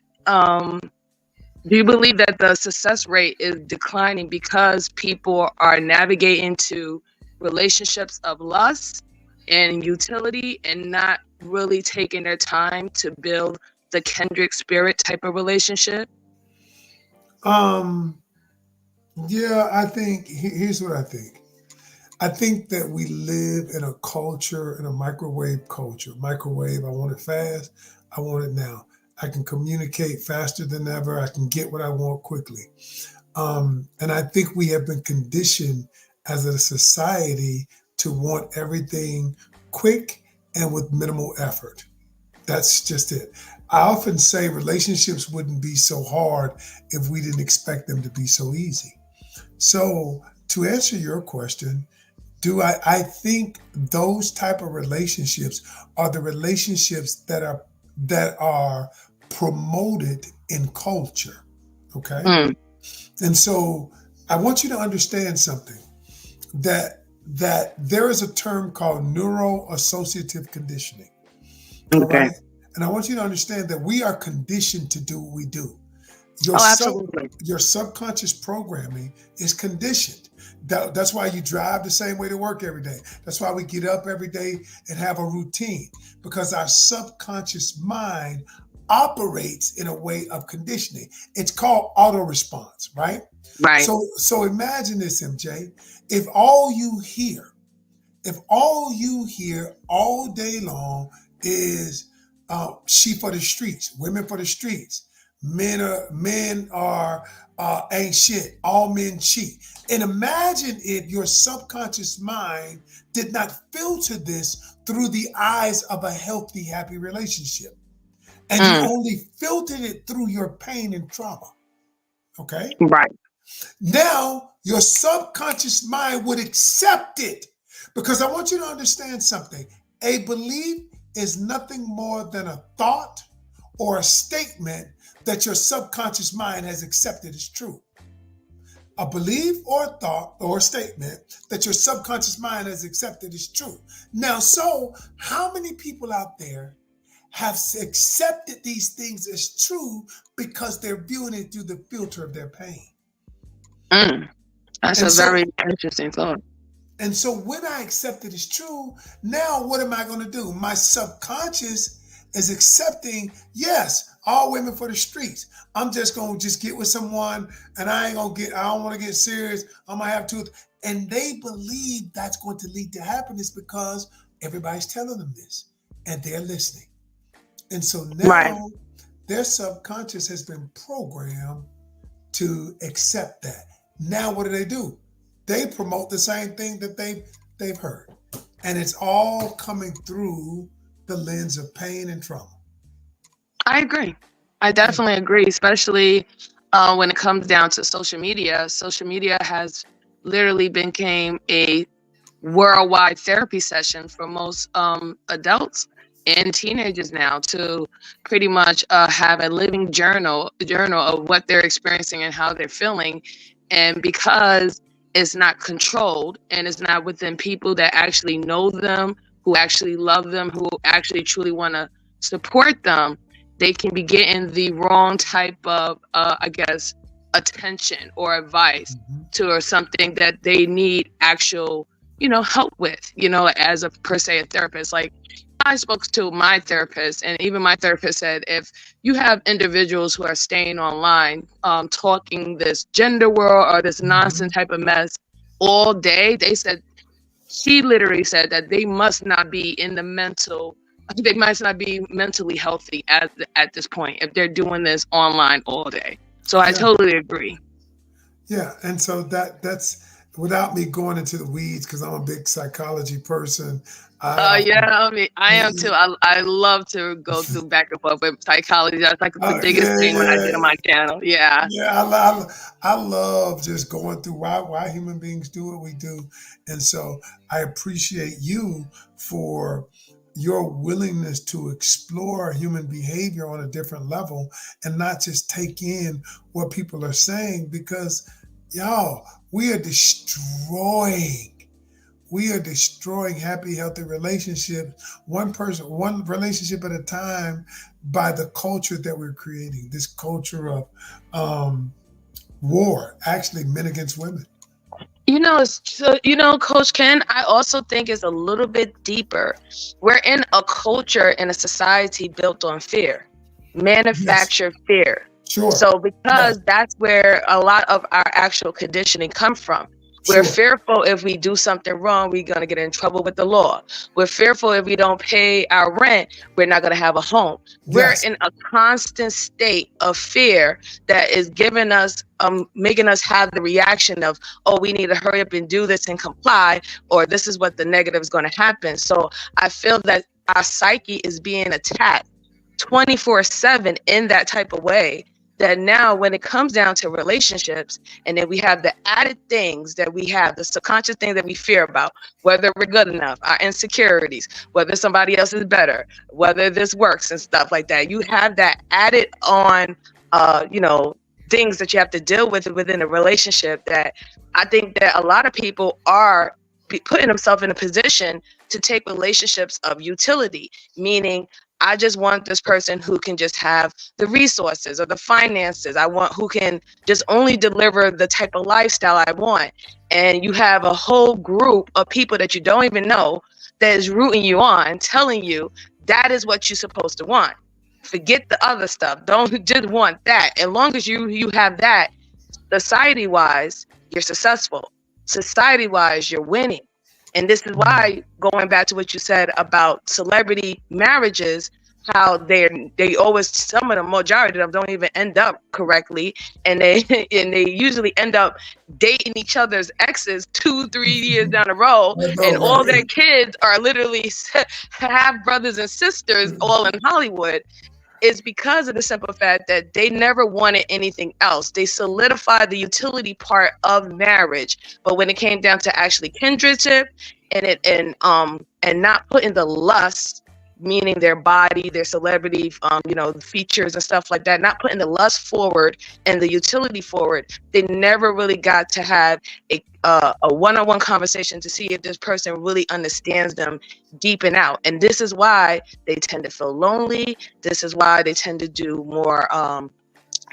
Do you believe that the success rate is declining because people are navigating to relationships of lust and utility and not really taking their time to build the kindred spirit type of relationship? Yeah, I think here's what I think. I think that we live in a culture, in a microwave culture. Microwave, I want it fast, I want it now. I can communicate faster than ever. I can get what I want quickly. And I think we have been conditioned as a society to want everything quick and with minimal effort. That's just it. I often say relationships wouldn't be so hard if we didn't expect them to be so easy. So to answer your question, I think those type of relationships are the relationships that are promoted in culture. Okay. Mm. And so I want you to understand something, that there is a term called neuroassociative conditioning. All Okay. right. And I want you to understand that we are conditioned to do what we do. Absolutely. Your subconscious programming is conditioned. That's why you drive the same way to work every day. That's why we get up every day and have a routine, because our subconscious mind operates in a way of conditioning. It's called auto response, right? Right. So imagine this, MJ. If all you hear all day long is she for the streets, women for the streets, men are ain't shit, all men cheat. And imagine if your subconscious mind did not filter this through the eyes of a healthy, happy relationship. And you only filtered it through your pain and trauma. Okay? Right. Now your subconscious mind would accept it, because I want you to understand something. A belief is nothing more than a thought or a statement that your subconscious mind has accepted as true. A belief or a thought or a statement that your subconscious mind has accepted as true. Now, so how many people out there have accepted these things as true because they're viewing it through the filter of their pain? That's very interesting thought. And so when I accept it as true, now what am I going to do? My subconscious is accepting, yes, all women for the streets. I'm just going to get with someone, and I don't want to get serious. I'm going to have two. And they believe that's going to lead to happiness because everybody's telling them this and they're listening. And so now their subconscious has been programmed to accept that. Now what do? They promote the same thing that they've heard. And it's all coming through the lens of pain and trauma. I agree. I definitely agree, especially when it comes down to social media. Social media has literally became a worldwide therapy session for most adults and teenagers now, to pretty much have a living journal of what they're experiencing and how they're feeling. And because it's not controlled and it's not within people that actually know them, who actually love them, who actually truly want to support them, they can be getting the wrong type of, attention or advice to, or something that they need actual, help with, as a per se a therapist. Like, I spoke to my therapist, and even my therapist said, if you have individuals who are staying online, talking this gender war or this nonsense type of mess all day, she literally said that they must not be they must not be mentally healthy at this point if they're doing this online all day. So I totally agree. Yeah, and so that's without me going into the weeds, because I'm a big psychology person, I Oh yeah, often, I mean, I am too. I love to go through back and forth with psychology. That's like the biggest yeah, thing when I yeah, did on my channel. Yeah. yeah. I love just going through why human beings do what we do, and so I appreciate you for your willingness to explore human behavior on a different level and not just take in what people are saying, because y'all, we are destroying. We are destroying happy, healthy relationships, one person, one relationship at a time, by the culture that we're creating. This culture of war, actually, men against women. Coach Ken, I also think is a little bit deeper. We're in a culture and a society built on fear, Yes, manufactured fear. sure. So Yes, because that's where a lot of our actual conditioning come from. We're sure. fearful if we do something wrong, we're going to get in trouble with the law. We're fearful if we don't pay our rent, we're not going to have a home. We're Yes, in a constant state of fear that is giving us, making us have the reaction of, oh, we need to hurry up and do this and comply, or this is what the negative is going to happen. So I feel that our psyche is being attacked 24/7 in that type of way, that now when it comes down to relationships, and then we have the added things that we have, the subconscious things that we fear about, whether we're good enough, our insecurities, whether somebody else is better, whether this works and stuff like that, you have that added on, things that you have to deal with within a relationship, that I think that a lot of people are putting themselves in a position to take relationships of utility, meaning I just want this person who can just have the resources or the finances. I want who can just only deliver the type of lifestyle I want. And you have a whole group of people that you don't even know that is rooting you on, telling you that is what you're supposed to want. Forget the other stuff. Don't just want that. As long as you have that, society wise, you're successful. Society wise, you're winning. And this is why, going back to what you said about celebrity marriages, how they always, some of the majority of them don't even end up correctly, and they and they usually end up dating each other's exes 2-3 years down the road, I and know, all their right? kids are literally half brothers and sisters all in Hollywood. Is because of the simple fact that they never wanted anything else. They solidified the utility part of marriage, but when it came down to actually kindredship and not putting the lust, meaning their body, their celebrity, features and stuff like that, not putting the lust forward and the utility forward, they never really got to have a one-on-one conversation to see if this person really understands them deep and out. And this is why they tend to feel lonely. This is why they tend to do more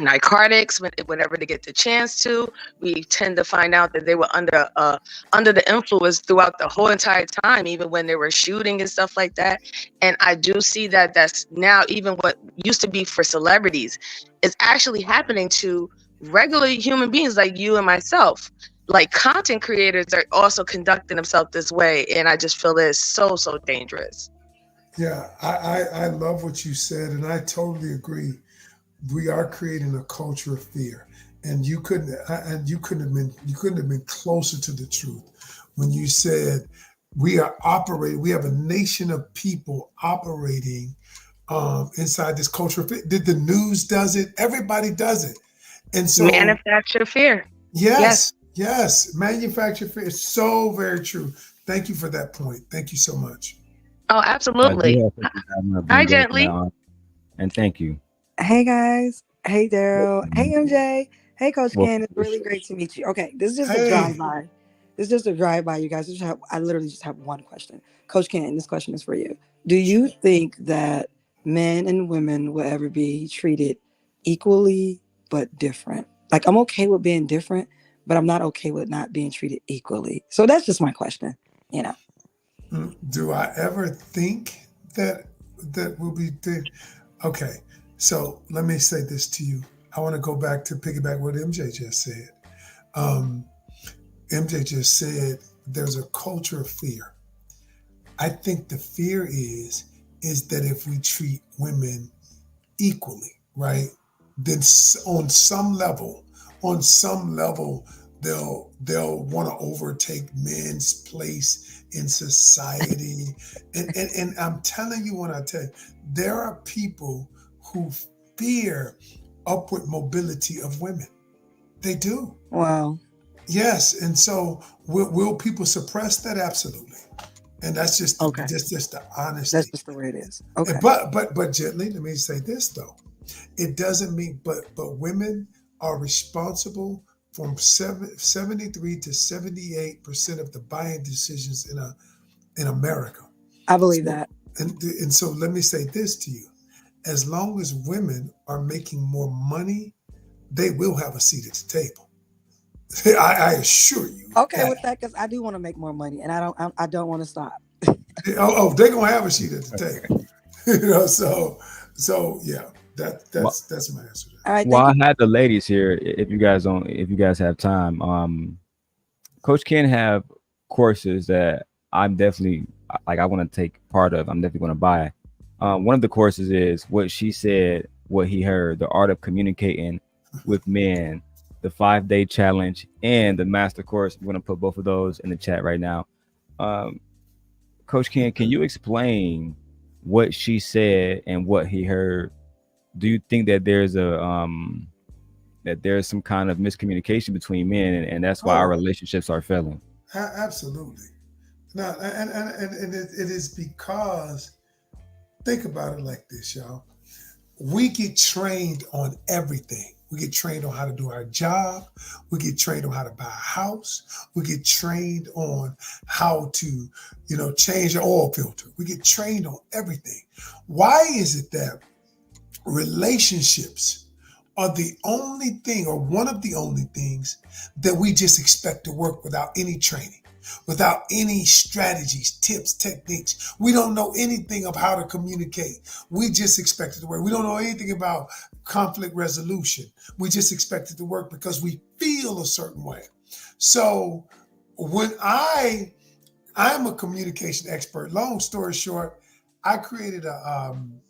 narcotics whenever they get the chance to. We tend to find out that they were under the influence throughout the whole entire time, even when they were shooting and stuff like that. And I do see that that's now, even what used to be for celebrities is actually happening to regular human beings like you and myself. Like, content creators are also conducting themselves this way, and I just feel it's so dangerous. Yeah, I love what you said, and I totally agree. We are creating a culture of fear, and you couldn't have been closer to the truth when you said we are operating. We have a nation of people operating inside this culture of fear. Did the news does it? Everybody does it, and so Manufacture fear. Yes. yes, yes, manufactured fear is so very true. Thank you for that point. Thank you so much. Oh, absolutely. Darrell, thank you for having me, Hi, MJ, Gently. and thank you. Hey guys. Hey Darrell. Hey MJ. Hey Coach Well, Ken. It's really great to meet you. Okay, this is just a Hey, drive-by. This is just a drive-by, you guys. I literally just have one question. Coach Ken, this question is for you. Do you think that men and women will ever be treated equally but different? Like, I'm okay with being different, but I'm not okay with not being treated equally. So that's just my question, you know. do I ever think that will be okay? So let me say this to you. I want to go back to piggyback what MJ just said. Um, MJ just said there's a culture of fear. I think the fear is that if we treat women equally, right, then on some level, they'll want to overtake men's place in society. And I'm telling you, when I tell you, there are people who fear upward mobility of women. They do. Wow. Yes. And so will people suppress that? Absolutely. And that's just the honesty. That's just the way it is. Okay. But gently, let me say this though. It doesn't mean, but women are responsible for 73 to 78% of the buying decisions in America. I believe that. And so let me say this to you. As long as women are making more money, they will have a seat at the table. I assure you. Okay, with that, because I do want to make more money, and I don't want to stop. they're gonna have a seat at the table. So yeah, that's my answer. All right. Well, I had the ladies here. If you guys have time, Coach Ken have courses that I'm definitely I want to take part of. I'm definitely going to buy. One of the courses is what she said, what he heard, the art of communicating with men, the 5-day challenge, and the master course. I'm going to put both of those in the chat right now. Coach Ken, can you explain what she said and what he heard? Do you think that there's some kind of miscommunication between men, and that's why our relationships are failing? Absolutely. No, and it is because, think about it like this, y'all. We get trained on everything. We get trained on how to do our job. We get trained on how to buy a house. We get trained on how to, change an oil filter. We get trained on everything. Why is it that relationships are the only thing, or one of the only things, that we just expect to work without any training, without any strategies, tips, techniques? We don't know anything of how to communicate. We just expect it to work. We don't know anything about conflict resolution. We just expect it to work because we feel a certain way. So when I'm a communication expert. Long story short, I created an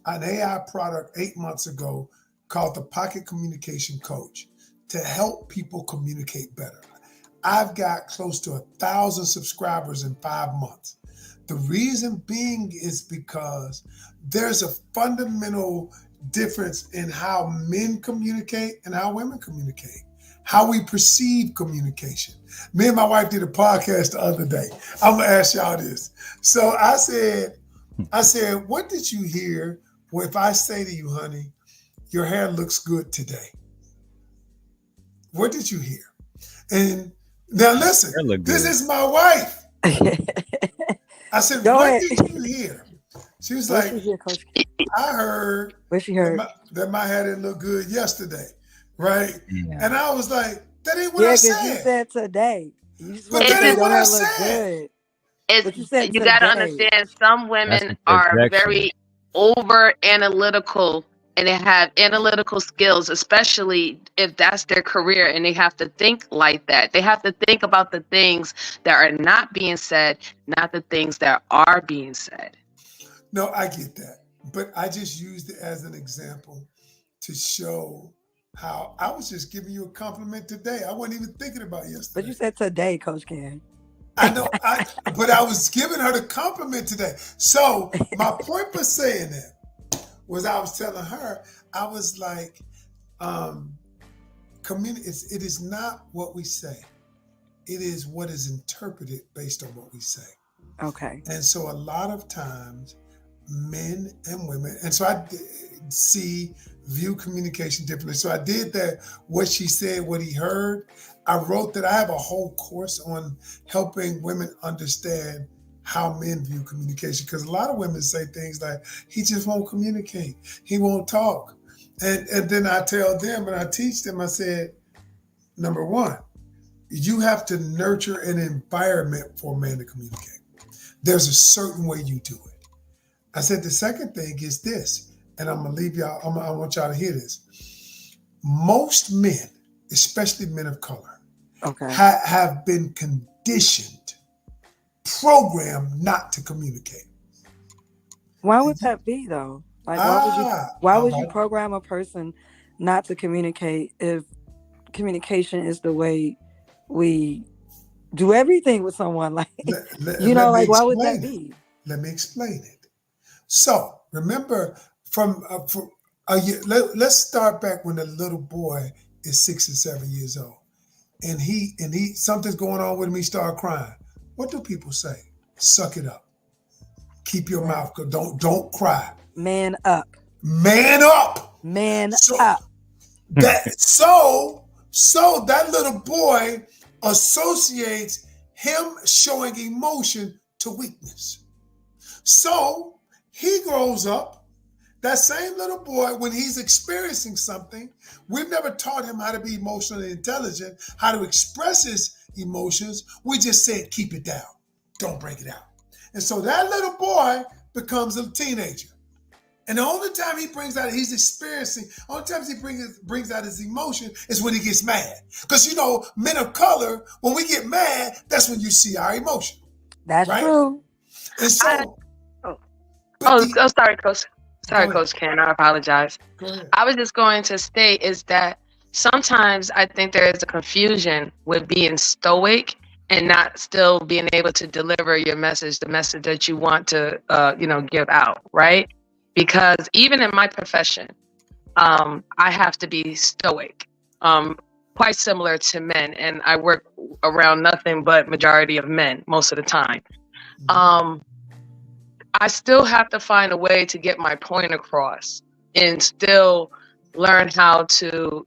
AI product 8 months ago called the Pocket Communication Coach to help people communicate better. I've got close to 1,000 subscribers in 5 months. The reason being is because there's a fundamental difference in how men communicate and how women communicate, how we perceive communication. Me and my wife did a podcast the other day. I'm gonna ask y'all this. So I said, what did you hear if I say to you, honey, your hair looks good today? What did you hear? And now listen, this is my wife. I said, what did you hear? She was like, I heard that my hair didn't look good yesterday, right? Yeah. And I was like, that ain't what I said. You said today. But that ain't what I said. You got to understand, some women are very over analytical, and they have analytical skills, especially if that's their career, and they have to think like that. They have to think about the things that are not being said, not the things that are being said. No, I get that. But I just used it as an example to show how I was just giving you a compliment today. I wasn't even thinking about yesterday. But you said today, Coach Ken. I know, but I was giving her the compliment today. So my point for saying that was, I was telling her, I was like, it is not what we say. It is what is interpreted based on what we say. Okay. And so a lot of times, men and women, and so I view communication differently. So I did that, what she said, what he heard. I wrote that. I have a whole course on helping women understand how men view communication, because a lot of women say things like, he just won't communicate, he won't talk. And then I tell them and I teach them, I said, number one, you have to nurture an environment for a man to communicate. There's a certain way you do it. I said, the second thing is this, and I'm gonna leave y'all, I want y'all to hear this. Most men, especially men of color, have been conditioned, programmed not to communicate. Why would that be though? Like, why would you program a person not to communicate if communication is the way we do everything with someone. Like, Let me like, why would that explain it. be? Let me explain it. So remember, from let's start back when the little boy is 6 and 7 years old, and he something's going on with him. He start crying. What do people say? Suck it up. Keep your mouth. Don't cry. Man up. Man up. Man So up. so that little boy associates him showing emotion to weakness. So he grows up, that same little boy, when he's experiencing something, we've never taught him how to be emotionally intelligent, how to express his emotions. We just said, keep it down. Don't break it out. And so that little boy becomes a teenager. And the only time he brings out, he's experiencing, only times he brings out his emotion is when he gets mad. Because, men of color, when we get mad, that's when you see our emotion. That's right? true. And so... Sorry, Coach. Sorry, Coach Ken. I apologize. I was just going to state is that sometimes I think there is a confusion with being stoic and not still being able to deliver your message, the message that you want to, give out, right? Because even in my profession, I have to be stoic, quite similar to men. And I work around nothing but majority of men most of the time. I still have to find a way to get my point across and still learn how to,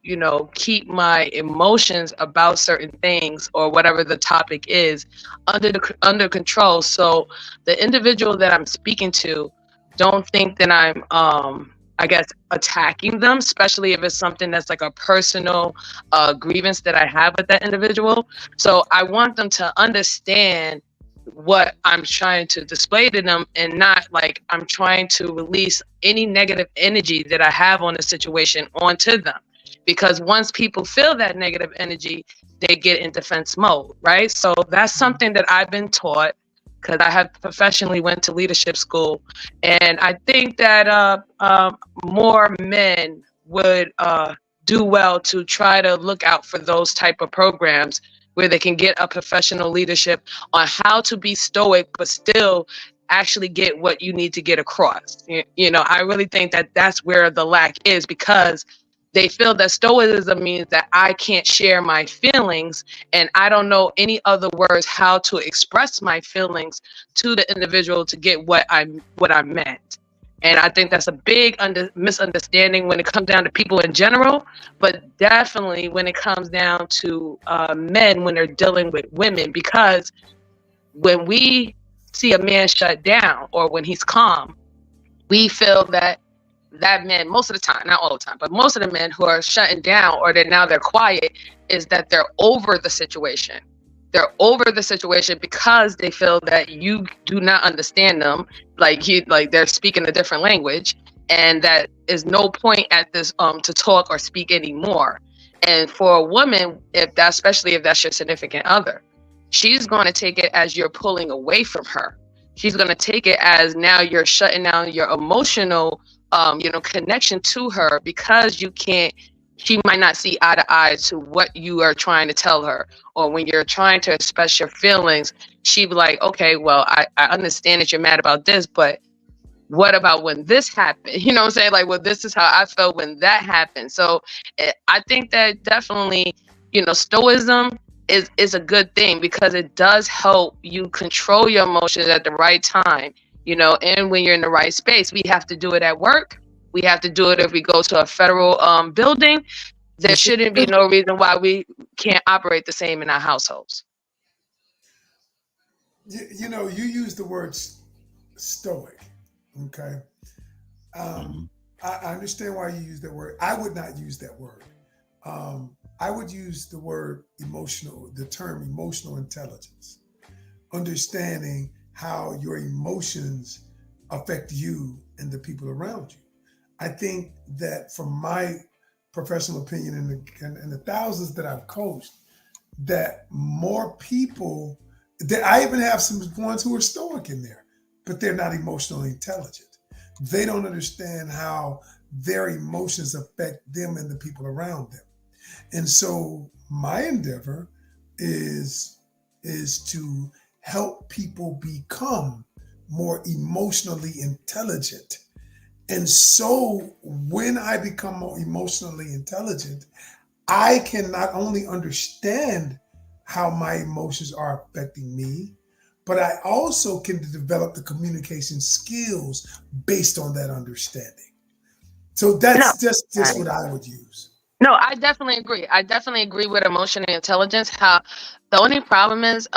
keep my emotions about certain things or whatever the topic is under control. So the individual that I'm speaking to don't think that I'm, attacking them, especially if it's something that's like a personal grievance that I have with that individual. So I want them to understand what I'm trying to display to them and not like I'm trying to release any negative energy that I have on the situation onto them. Because once people feel that negative energy, they get in defense mode, right? So that's something that I've been taught because I have professionally went to leadership school. And I think that more men would do well to try to look out for those type of programs where they can get a professional leadership on how to be stoic, but still actually get what you need to get across. I really think that that's where the lack is because they feel that stoicism means that I can't share my feelings and I don't know any other words how to express my feelings to the individual to get what I meant. And I think that's a big misunderstanding when it comes down to people in general, but definitely when it comes down to men when they're dealing with women, because when we see a man shut down or when he's calm, we feel that man, most of the time, not all the time, but most of the men who are shutting down or they're quiet is that they're over the situation. They're over the situation because they feel that you do not understand them, like they're speaking a different language, and that is no point at this to talk or speak anymore. And for a woman, especially if that's your significant other, she's going to take it as you're pulling away from her. She's going to take it as now you're shutting down your emotional, connection to her because you can't. She might not see eye to eye to what you are trying to tell her. Or when you're trying to express your feelings, she'd be like, okay, well, I understand that you're mad about this, but what about when this happened? You know what I'm saying? Like, well, this is how I felt when that happened. So I think that definitely, stoicism is a good thing because it does help you control your emotions at the right time, and when you're in the right space. We have to do it at work. We have to do it if we go to a federal building. There shouldn't be no reason why we can't operate the same in our households. You use the word stoic, okay? I understand why you use that word. I would not use that word. I would use the word the term emotional intelligence, understanding how your emotions affect you and the people around you. I think that from my professional opinion and the thousands that I've coached, that more people, that I even have some ones who are stoic in there, but they're not emotionally intelligent. They don't understand how their emotions affect them and the people around them. And so my endeavor is to help people become more emotionally intelligent. And so when I become more emotionally intelligent, I can not only understand how my emotions are affecting me, but I also can develop the communication skills based on that understanding. So No, that's just what I would use. no, I definitely agree. I definitely agree with emotional intelligence. How the only problem is,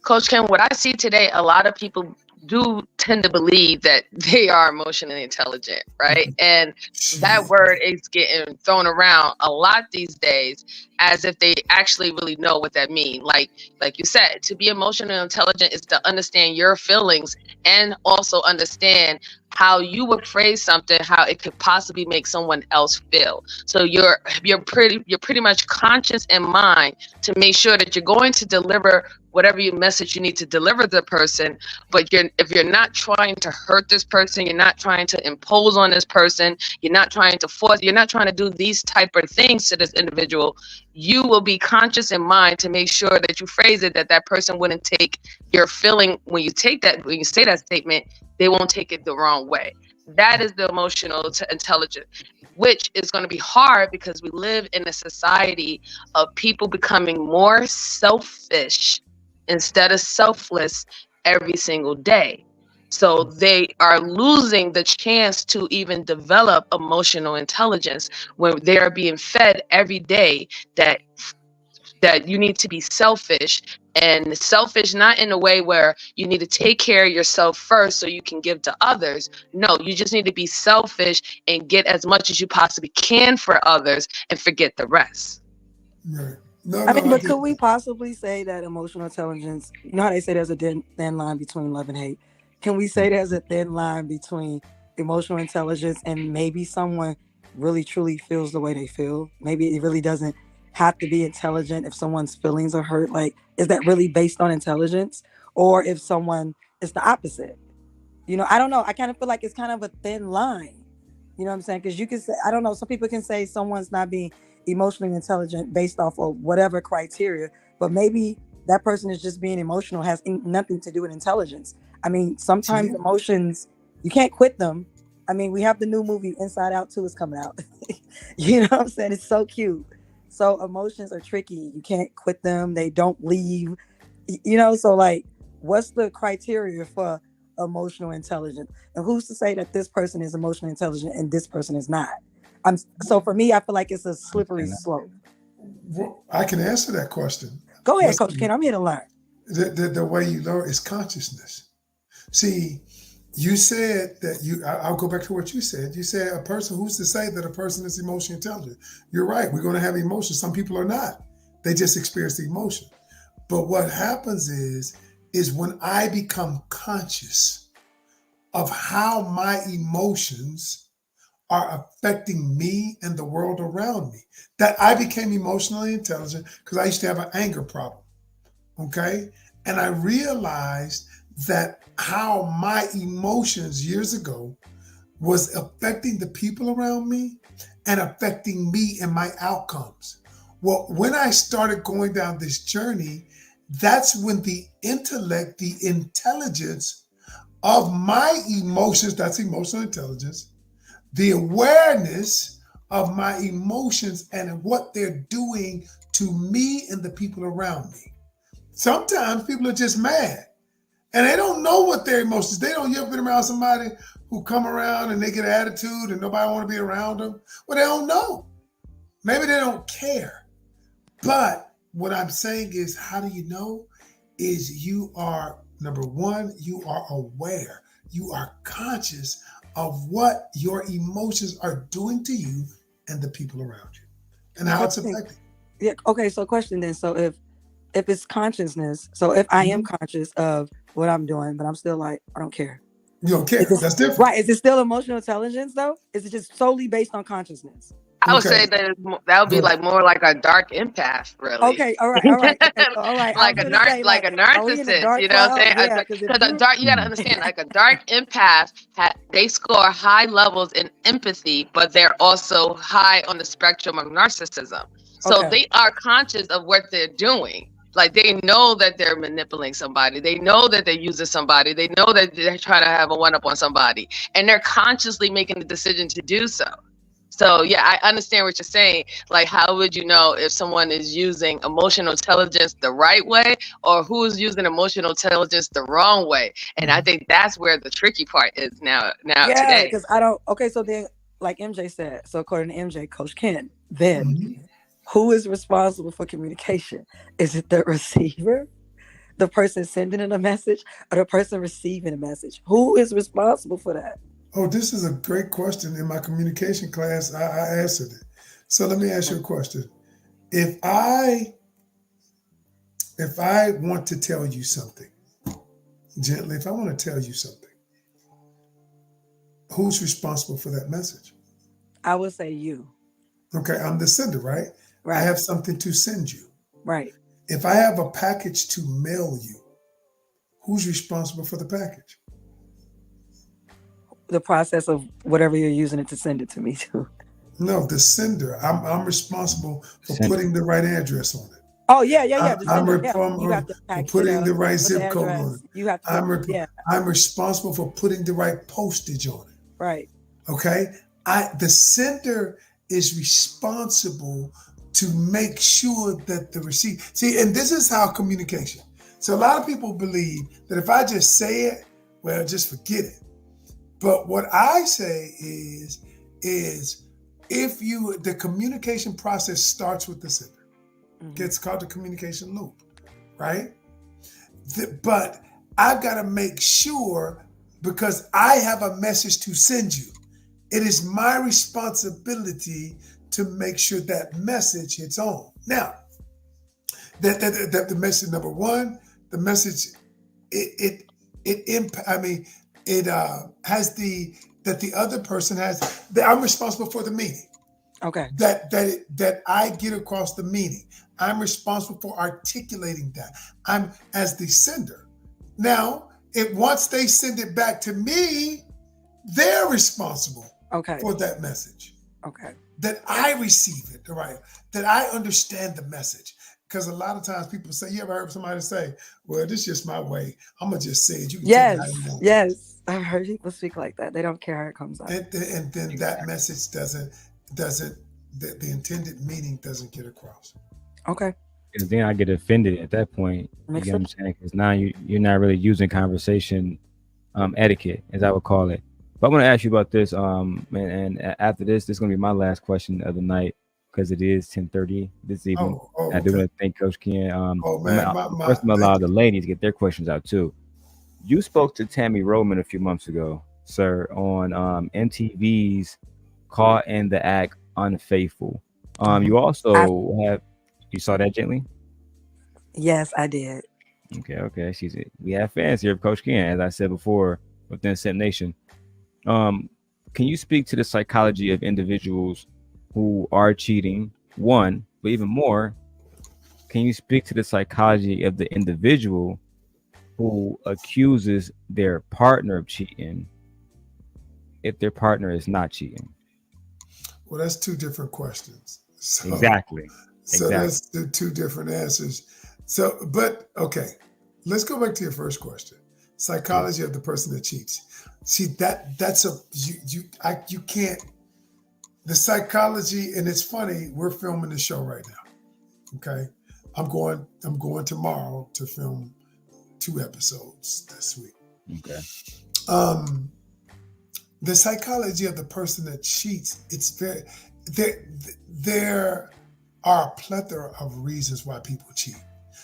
Coach Ken, what I see today, a lot of people do tend to believe that they are emotionally intelligent, right? And that word is getting thrown around a lot these days as if they actually really know what that means. Like you said, to be emotionally intelligent is to understand your feelings and also understand how you would phrase something, how it could possibly make someone else feel. So you're pretty much conscious in mind to make sure that you're going to deliver whatever your message you need to deliver to the person. But if you're not trying to hurt this person, you're not trying to impose on this person, you're not trying to force, you're not trying to do these type of things to this individual, you will be conscious in mind to make sure that you phrase it that person wouldn't take your feeling when you say that statement, they won't take it the wrong way. That is the emotional intelligence, which is going to be hard because we live in a society of people becoming more selfish instead of selfless every single day. So they are losing the chance to even develop emotional intelligence when they are being fed every day that you need to be selfish, and selfish not in a way where you need to take care of yourself first so you can give to others. No, you just need to be selfish and get as much as you possibly can for others and forget the rest. Right. No, I mean, I but get could we possibly say that emotional intelligence, you know how they say there's a thin line between love and hate? Can we say there's a thin line between emotional intelligence and maybe someone really truly feels the way they feel? Maybe it really doesn't have to be intelligent if someone's feelings are hurt. Like, is that really based on intelligence? Or if someone is the opposite? You know, I don't know. I kind of feel like it's kind of a thin line. You know what I'm saying? Because you can say, I don't know, some people can say someone's not being emotionally intelligent based off of whatever criteria, but maybe that person is just being emotional, has nothing to do with intelligence. I mean, sometimes emotions, you can't quit them. I mean, we have the new movie Inside Out 2 is coming out. You know what I'm saying? It's so cute. So emotions are tricky. You can't quit them. They don't leave. You know, so like, what's the criteria for emotional intelligence? And who's to say that this person is emotionally intelligent and this person is not? So for me, I feel like it's a slippery slope. I can answer that question. Go ahead, Coach Ken. I'm here to learn. The way you learn is consciousness. See, you said that I'll go back to what you said. You said a person, who's to say that a person is emotionally intelligent? You're right. We're going to have emotions. Some people are not. They just experience the emotion. But what happens is when I become conscious of how my emotions are affecting me and the world around me, that I became emotionally intelligent because I used to have an anger problem. Okay. And I realized that how my emotions years ago was affecting the people around me and affecting me and my outcomes. Well, when I started going down this journey, that's when the intellect, the intelligence of my emotions, that's emotional intelligence, the awareness of my emotions and what they're doing to me and the people around me. Sometimes people are just mad and they don't know what their emotions. You ever been around somebody who come around and they get an attitude and nobody want to be around them? Well, they don't know. Maybe they don't care. But what I'm saying is, how do you know? Is you are, number one, you are aware. You are conscious of what your emotions are doing to you and the people around you and how it's affecting. Yeah. Okay. So question then. So if it's consciousness, so if I am conscious of what I'm doing, but I'm still like, I don't care. You don't care. That's different. Right. Is it still emotional intelligence though? Is it just solely based on consciousness? I would say that would be like more like a dark empath, really. Okay, all right. Okay, all right. like a narcissist, you know what I'm saying? Because a dark, you gotta understand, like a dark empath, they score high levels in empathy, but they're also high on the spectrum of narcissism. So they are conscious of what they're doing. Like, they know that they're manipulating somebody. They know that they're using somebody. They know that they're trying to have a one up on somebody, and they're consciously making the decision to do so. So yeah, I understand what you're saying. Like, how would you know if someone is using emotional intelligence the right way, or who is using emotional intelligence the wrong way? And I think that's where the tricky part is now Yeah, today. because I don't. Okay, so then, like MJ said, so according to MJ, Coach Ken, then Mhm. who is responsible for communication? Is it the receiver, the person sending in a message, or the person receiving a message? Who is responsible for that? Oh, this is a great question. In my communication class, I answered it. So let me ask you a question. If I want to tell you something gently, if I want to tell you something, who's responsible for that message? I would say you. Okay, I'm the sender, right? I Right. have something to send you. Right. If I have a package to mail you, who's responsible for the package? The process of whatever you're using it to send it to me to. No, the sender. I'm responsible for Sender. putting the right address on it. Oh yeah. The I'm sender. Yeah. You have to for package it putting up, the right put the zip code on address. it. You have to put, yeah. I'm responsible for putting the right postage on it. Right. Okay. The sender is responsible to make sure that the receipt. See, and this is how communication. So a lot of people believe that if I just say it, well, just forget it. But what I say is if the communication process starts with the sender. It's called the communication loop, right? But I've got to make sure, because I have a message to send you. It is my responsibility to make sure that message hits on. Now, that the message number one, the message has that the other person has. That I'm responsible for the meaning. Okay. That I get across the meaning. I'm responsible for articulating that. I'm as the sender. Now, once they send it back to me, they're responsible for that message. Okay. That I receive it, right? That I understand the message. Because a lot of times people say, you ever heard somebody say, well, this is just my way. I'm going to just say it. You can tell me how you want. Yes. I've heard people speak like that. They don't care how it comes out. And then that message doesn't the intended meaning doesn't get across. Okay. Because then I get offended at that point. You get what I'm saying? Because now you're not really using conversation etiquette, as I would call it. But I want to ask you about this, and after this is going to be my last question of the night, because it is 10:30 this evening. I do want to thank Coach Ken. First, I'm going to allow the ladies to get their questions out too. You spoke to Tammy Roman a few months ago, sir, on MTV's Caught in the Act Unfaithful. You also you saw that, Gently? Yes, I did. Okay. We have fans here of Coach Ken, as I said before, within Simp Nation. Can you speak to the psychology of individuals who are cheating? One, but even more, can you speak to the psychology of the individual who accuses their partner of cheating if their partner is not cheating? Well, that's two different questions. Exactly. So that's the two different answers. So, but okay, let's go back to your first question. Psychology of the person that cheats. See, that's you can't. The psychology, and it's funny. We're filming the show right now. Okay, I'm going tomorrow to film 2 episodes this week. Okay. The psychology of the person that cheats, it's very there are a plethora of reasons why people cheat.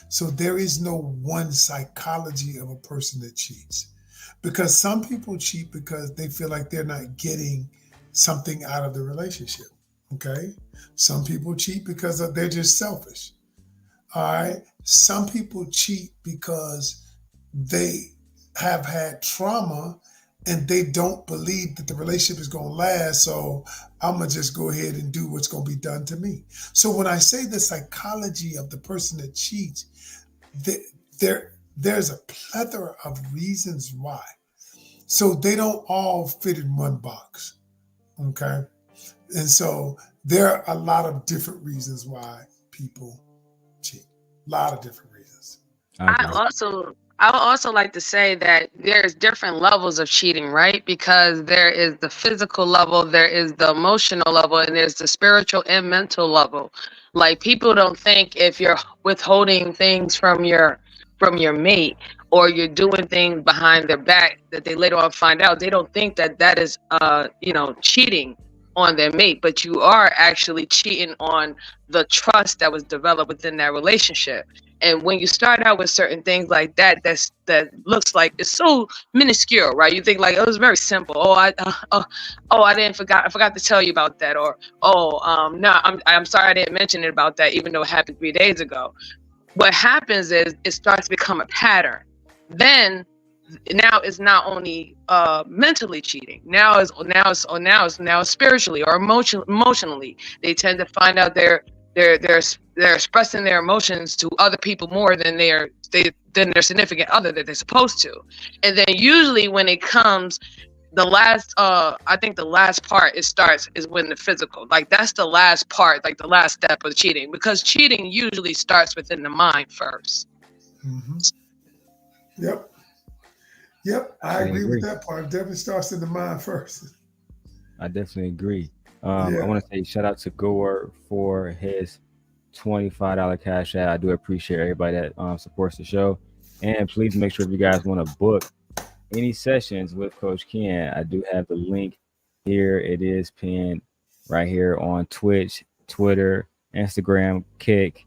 So there is no one psychology of a person that cheats, because some people cheat because they feel like they're not getting something out of the relationship. Okay. Some people cheat because they're just selfish. All right. Some people cheat because they have had trauma and they don't believe that the relationship is going to last. So I'm going to just go ahead and do what's going to be done to me. So when I say the psychology of the person that cheats, there's a plethora of reasons why. So they don't all fit in one box. Okay. And so there are a lot of different reasons why people cheat. A lot of different reasons. I would also like to say that there's different levels of cheating, right? Because there is the physical level, there is the emotional level, and there's the spiritual and mental level. Like people don't think if you're withholding things from your mate or you're doing things behind their back that they later on find out, they don't think that that is cheating on their mate, but you are actually cheating on the trust that was developed within that relationship. And when you start out with certain things like that, that looks like it's so minuscule, right? You think like, oh, it's very simple. I forgot to tell you about that, or no, I'm sorry I didn't mention it about that, even though it happened 3 days ago. What happens is it starts to become a pattern. Then now it's not only mentally cheating. Now it's spiritually or emotionally. They tend to find out they're expressing their emotions to other people more than their significant other that they're supposed to. And then usually when it comes, I think the last part is when the physical, like that's the last part, like the last step of cheating, because cheating usually starts within the mind first. Mm-hmm. Yep, I agree with that part. It definitely starts in the mind first. I definitely agree. I want to say shout out to Gore for his $25 cash out. I do appreciate everybody that supports the show. And please make sure if you guys want to book any sessions with Coach Ken, I do have the link here. It is pinned right here on Twitch, Twitter, Instagram, Kick,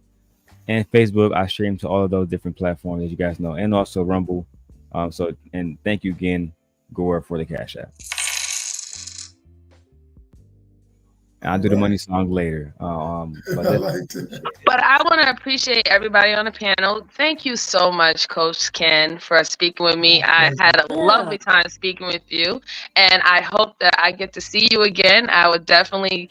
and Facebook. I stream to all of those different platforms, as you guys know, and also Rumble. And thank you again, Gore, for the cash app. I'll do the money song later. But I want to appreciate everybody on the panel. Thank you so much, Coach Ken, for speaking with me. I had a lovely time speaking with you, and I hope that I get to see you again. I would definitely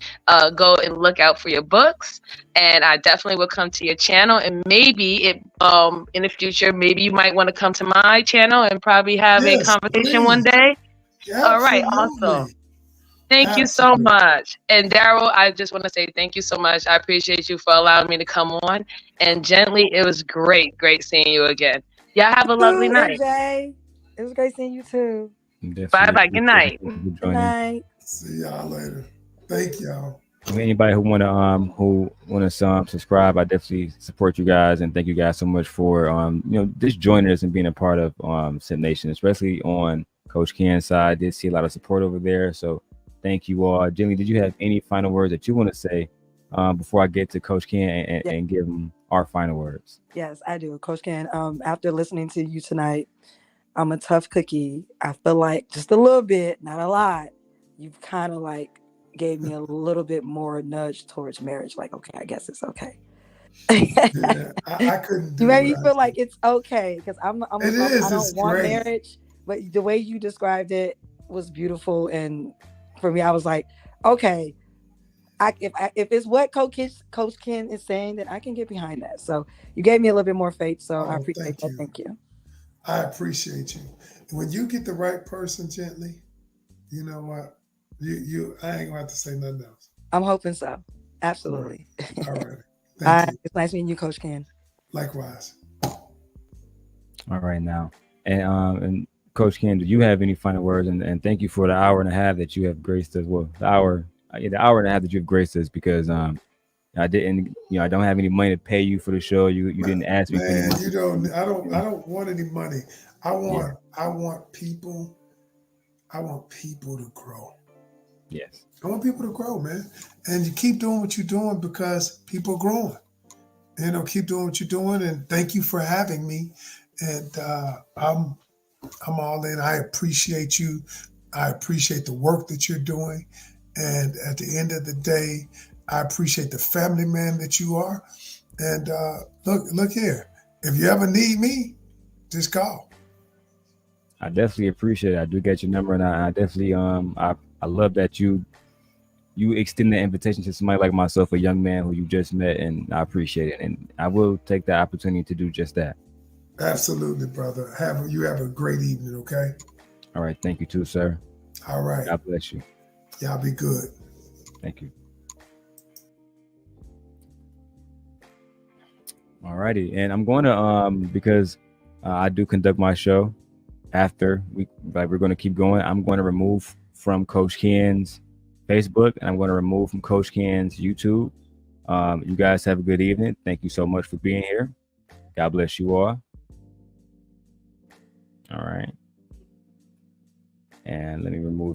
go and look out for your books, and I definitely will come to your channel. And maybe in the future, maybe you might want to come to my channel and probably have a conversation one day. Yeah, all right, awesome. Thank you so much. And Darrell, I just want to say thank you so much. I appreciate you for allowing me to come on. And Gently, it was great seeing you again. Y'all have a lovely night. MJ. It was great seeing you too. Bye-bye. Good night. Good night. See y'all later. Thank y'all. Anybody who wanna subscribe, I definitely support you guys and thank you guys so much for just joining us and being a part of Simp Nation, especially on Coach Ken's side. I did see a lot of support over there. So thank you all. Jimmy, did you have any final words that you want to say before I get to Coach Ken and give him our final words? Yes, I do. Coach Ken, after listening to you tonight, I'm a tough cookie. I feel like just a little bit, not a lot, you've kind of like gave me a little bit more nudge towards marriage. Like, okay, I guess it's okay. I couldn't do you made me feel like it's okay because I don't want great. marriage, but the way you described it was beautiful. And for me, I was like, okay, if it's what Coach Ken is saying, then I can get behind that. So you gave me a little bit more faith. So I appreciate that. Thank you. I appreciate you. When you get the right person, Gently, you know what? I ain't gonna have to say nothing else. I'm hoping so. Absolutely. All right. Thank you. It's nice meeting you, Coach Ken. Likewise. All right now. And Coach Ken, do you have any final words? And thank you for the hour and a half that you have graced us. Well, the hour and a half that you've graced us, because I don't have any money to pay you for the show. You didn't ask me. Man, you don't. I don't want any money. I want people to grow. Yes. I want people to grow, man. And you keep doing what you're doing because people are growing. Keep doing what you're doing, and thank you for having me. And I'm all in. I appreciate you. I appreciate the work that you're doing. And at the end of the day, I appreciate the family man that you are. And look here. If you ever need me, just call. I definitely appreciate it. I do get your number, and I definitely I love that you extend the invitation to somebody like myself, a young man who you just met, and I appreciate it. And I will take the opportunity to do just that. Absolutely, brother. You have a great evening, okay? All right. Thank you too, sir. All right. God bless you. Y'all be good. Thank you. Alrighty, and I'm going to because I do conduct my show after we're going to keep going. I'm going to remove from Coach Ken's Facebook, and I'm going to remove from Coach Ken's YouTube. You guys have a good evening. Thank you so much for being here. God bless you all. All right, and let me remove